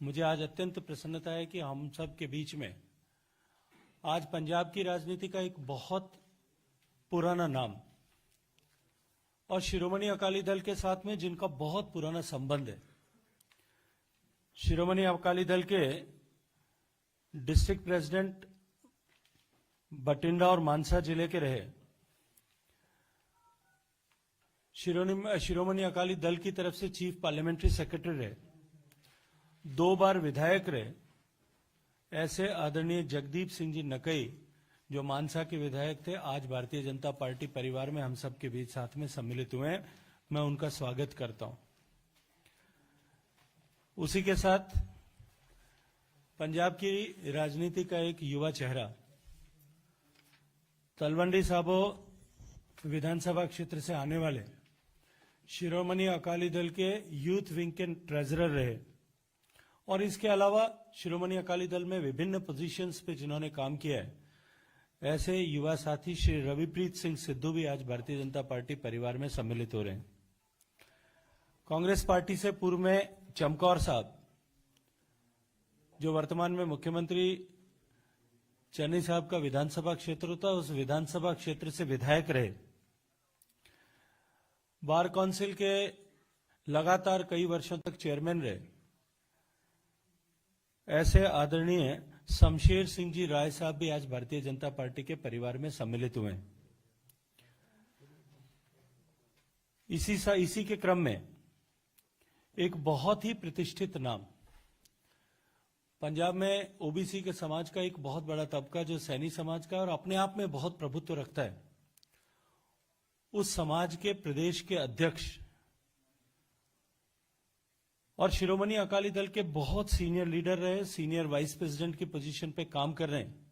मुझे आज अत्यंत प्रसन्नता है कि हम सब के बीच में आज पंजाब की राजनीति का एक बहुत पुराना नाम और शिरोमणि अकाली दल के साथ में जिनका बहुत पुराना संबंध है, शिरोमणि अकाली दल के डिस्ट्रिक्ट प्रेसिडेंट बठिंडा और मानसा जिले के रहे, शिरोमणि अकाली दल की तरफ से चीफ पार्लियामेंट्री सेक्रेटरी रहे, 2 बार विधायक रहे, ऐसे आदरणीय जगदीप सिंह जी नकई जो मानसा के विधायक थे, आज भारतीय जनता पार्टी परिवार में हम सब के बीच साथ में सम्मिलित हुए हैं। मैं उनका स्वागत करता हूं। उसी के साथ पंजाब की राजनीति का एक युवा चेहरा तलवंडी साबो विधानसभा क्षेत्र से आने वाले शिरोमणि अकाली दल के यूथ विंग के ट्रेजरर रहे और इसके अलावा शिरोमणि अकाली दल में विभिन्न पोजीशंस पे जिन्होंने काम किया है, ऐसे युवा साथी श्री रविप्रीत सिंह सिद्धू भी आज भारतीय जनता पार्टी परिवार में सम्मिलित हो रहे हैं। कांग्रेस पार्टी से पूर्व में चमकौर साहब जो वर्तमान में मुख्यमंत्री चन्नी साहब का विधानसभा क्षेत्र था, उस विधानसभा क्षेत्र से विधायक रहे, बार काउंसिल के लगातार कई वर्षों तक चेयरमैन रहे, ऐसे आदरणीय शमशेर सिंह जी राय साहब भी आज भारतीय जनता पार्टी के परिवार में सम्मिलित हुए हैं। इसी के क्रम में एक बहुत ही प्रतिष्ठित नाम, पंजाब में ओबीसी के समाज का एक बहुत बड़ा तबका जो सैनी समाज का और अपने आप में बहुत प्रभुत्व रखता है, उस समाज के प्रदेश के अध्यक्ष और शिरोमणि अकाली दल के बहुत सीनियर लीडर रहे, सीनियर वाइस प्रेसिडेंट की पोजीशन पे काम कर रहे हैं।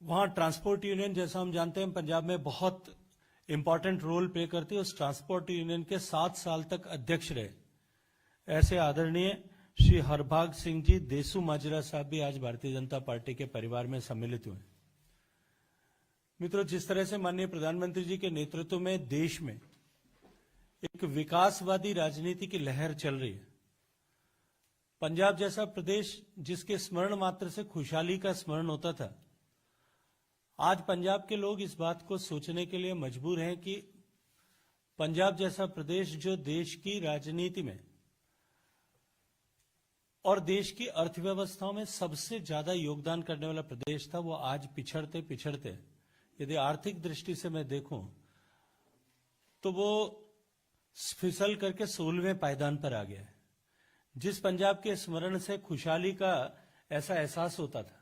वहां ट्रांसपोर्ट यूनियन, जैसा हम जानते हैं, पंजाब में बहुत इंपॉर्टेंट रोल प्ले करती है। उस ट्रांसपोर्ट यूनियन के 7 साल तक अध्यक्ष रहे ऐसे आदरणीय श्री हरभाग सिंह जी देसू माजरा साहब भी आज भारतीय जनता पार्टी के परिवार में सम्मिलित हुए। मित्रों, जिस तरह से माननीय प्रधानमंत्री जी के नेतृत्व में देश में एक विकासवादी राजनीति की लहर चल रही है, पंजाब जैसा प्रदेश जिसके स्मरण मात्र से खुशहाली का स्मरण होता था, आज पंजाब के लोग इस बात को सोचने के लिए मजबूर हैं कि पंजाब जैसा प्रदेश जो देश की राजनीति में और देश की अर्थव्यवस्थाओं में सबसे ज्यादा योगदान करने वाला प्रदेश था, वो आज पिछड़ते पिछड़ते, यदि आर्थिक दृष्टि से मैं देखूं तो वो फिसल करके 16वें पायदान पर आ गया है। जिस पंजाब के स्मरण से खुशहाली का ऐसा एहसास होता था,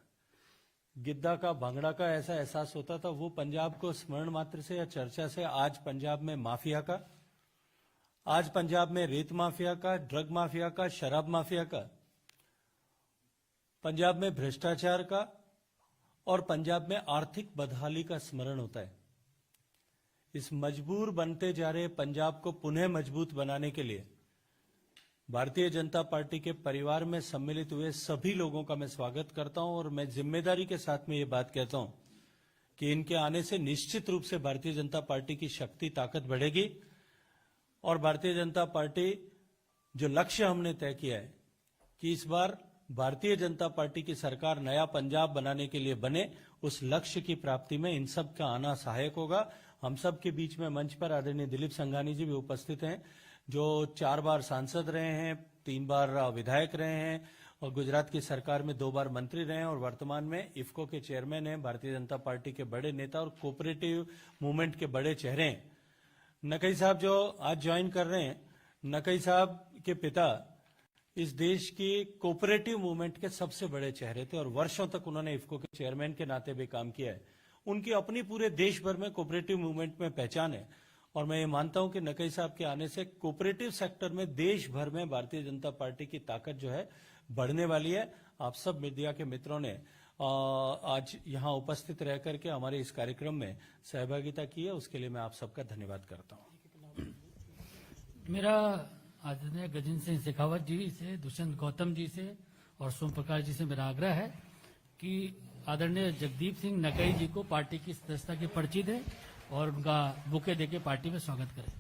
गिद्दा का, भांगड़ा का ऐसा एहसास होता था, वो पंजाब को स्मरण मात्र से या चर्चा से आज पंजाब में माफिया का, आज पंजाब में रेत माफिया का, ड्रग माफिया का, शराब माफिया का, पंजाब में भ्रष्टाचार का और पंजाब में आर्थिक बदहाली का स्मरण होता है। इस मजबूर बनते जा रहे पंजाब को पुनः मजबूत बनाने के लिए भारतीय जनता पार्टी के परिवार में सम्मिलित हुए सभी लोगों का मैं स्वागत करता हूं और मैं जिम्मेदारी के साथ में ये बात कहता हूं कि इनके आने से निश्चित रूप से भारतीय जनता पार्टी की शक्ति ताकत बढ़ेगी और भारतीय जनता पार्टी जो लक्ष्य हमने तय किया है कि इस बार भारतीय जनता पार्टी की सरकार नया पंजाब बनाने के लिए बने, उस लक्ष्य की प्राप्ति में इन सब का आना सहायक होगा। हम सब के बीच में मंच पर आदरणीय दिलीप संघानी जी भी उपस्थित हैं, जो 4 बार सांसद रहे हैं, 3 बार विधायक रहे हैं और गुजरात की सरकार में 2 बार मंत्री रहे हैं और वर्तमान में इफ्को के चेयरमैन हैं, भारतीय जनता पार्टी के बड़े नेता और कोऑपरेटिव मूवमेंट के बड़े चेहरे हैं। नकई साहब जो आज ज्वाइन कर रहे हैं, नकई साहब के पिता इस देश की कोऑपरेटिव मूवमेंट के सबसे बड़े चेहरे थे और वर्षों तक उन्होंने इफ्को के चेयरमैन के नाते भी काम किया है। उनकी अपनी पूरे देश भर में कोऑपरेटिव मूवमेंट में पहचान है और मैं ये मानता हूं कि नकई साहब के आने से कोऑपरेटिव सेक्टर में देश भर में भारतीय जनता पार्टी की ताकत जो है बढ़ने वाली है। आप सब मीडिया के मित्रों ने आज यहां उपस्थित रह करके हमारे इस कार्यक्रम में सहभागिता की है, उसके लिए मैं आप सबका धन्यवाद करता हूं। मेरा आदरणीय गजेंद्र सिंह शेखावत जी से, दुष्यंत गौतम जी से और सोम प्रकाश जी से मेरा आग्रह है कि आदरणीय जगदीप सिंह नकई जी को पार्टी की सदस्यता की पर्ची दें और उनका बुके देके पार्टी में स्वागत करें।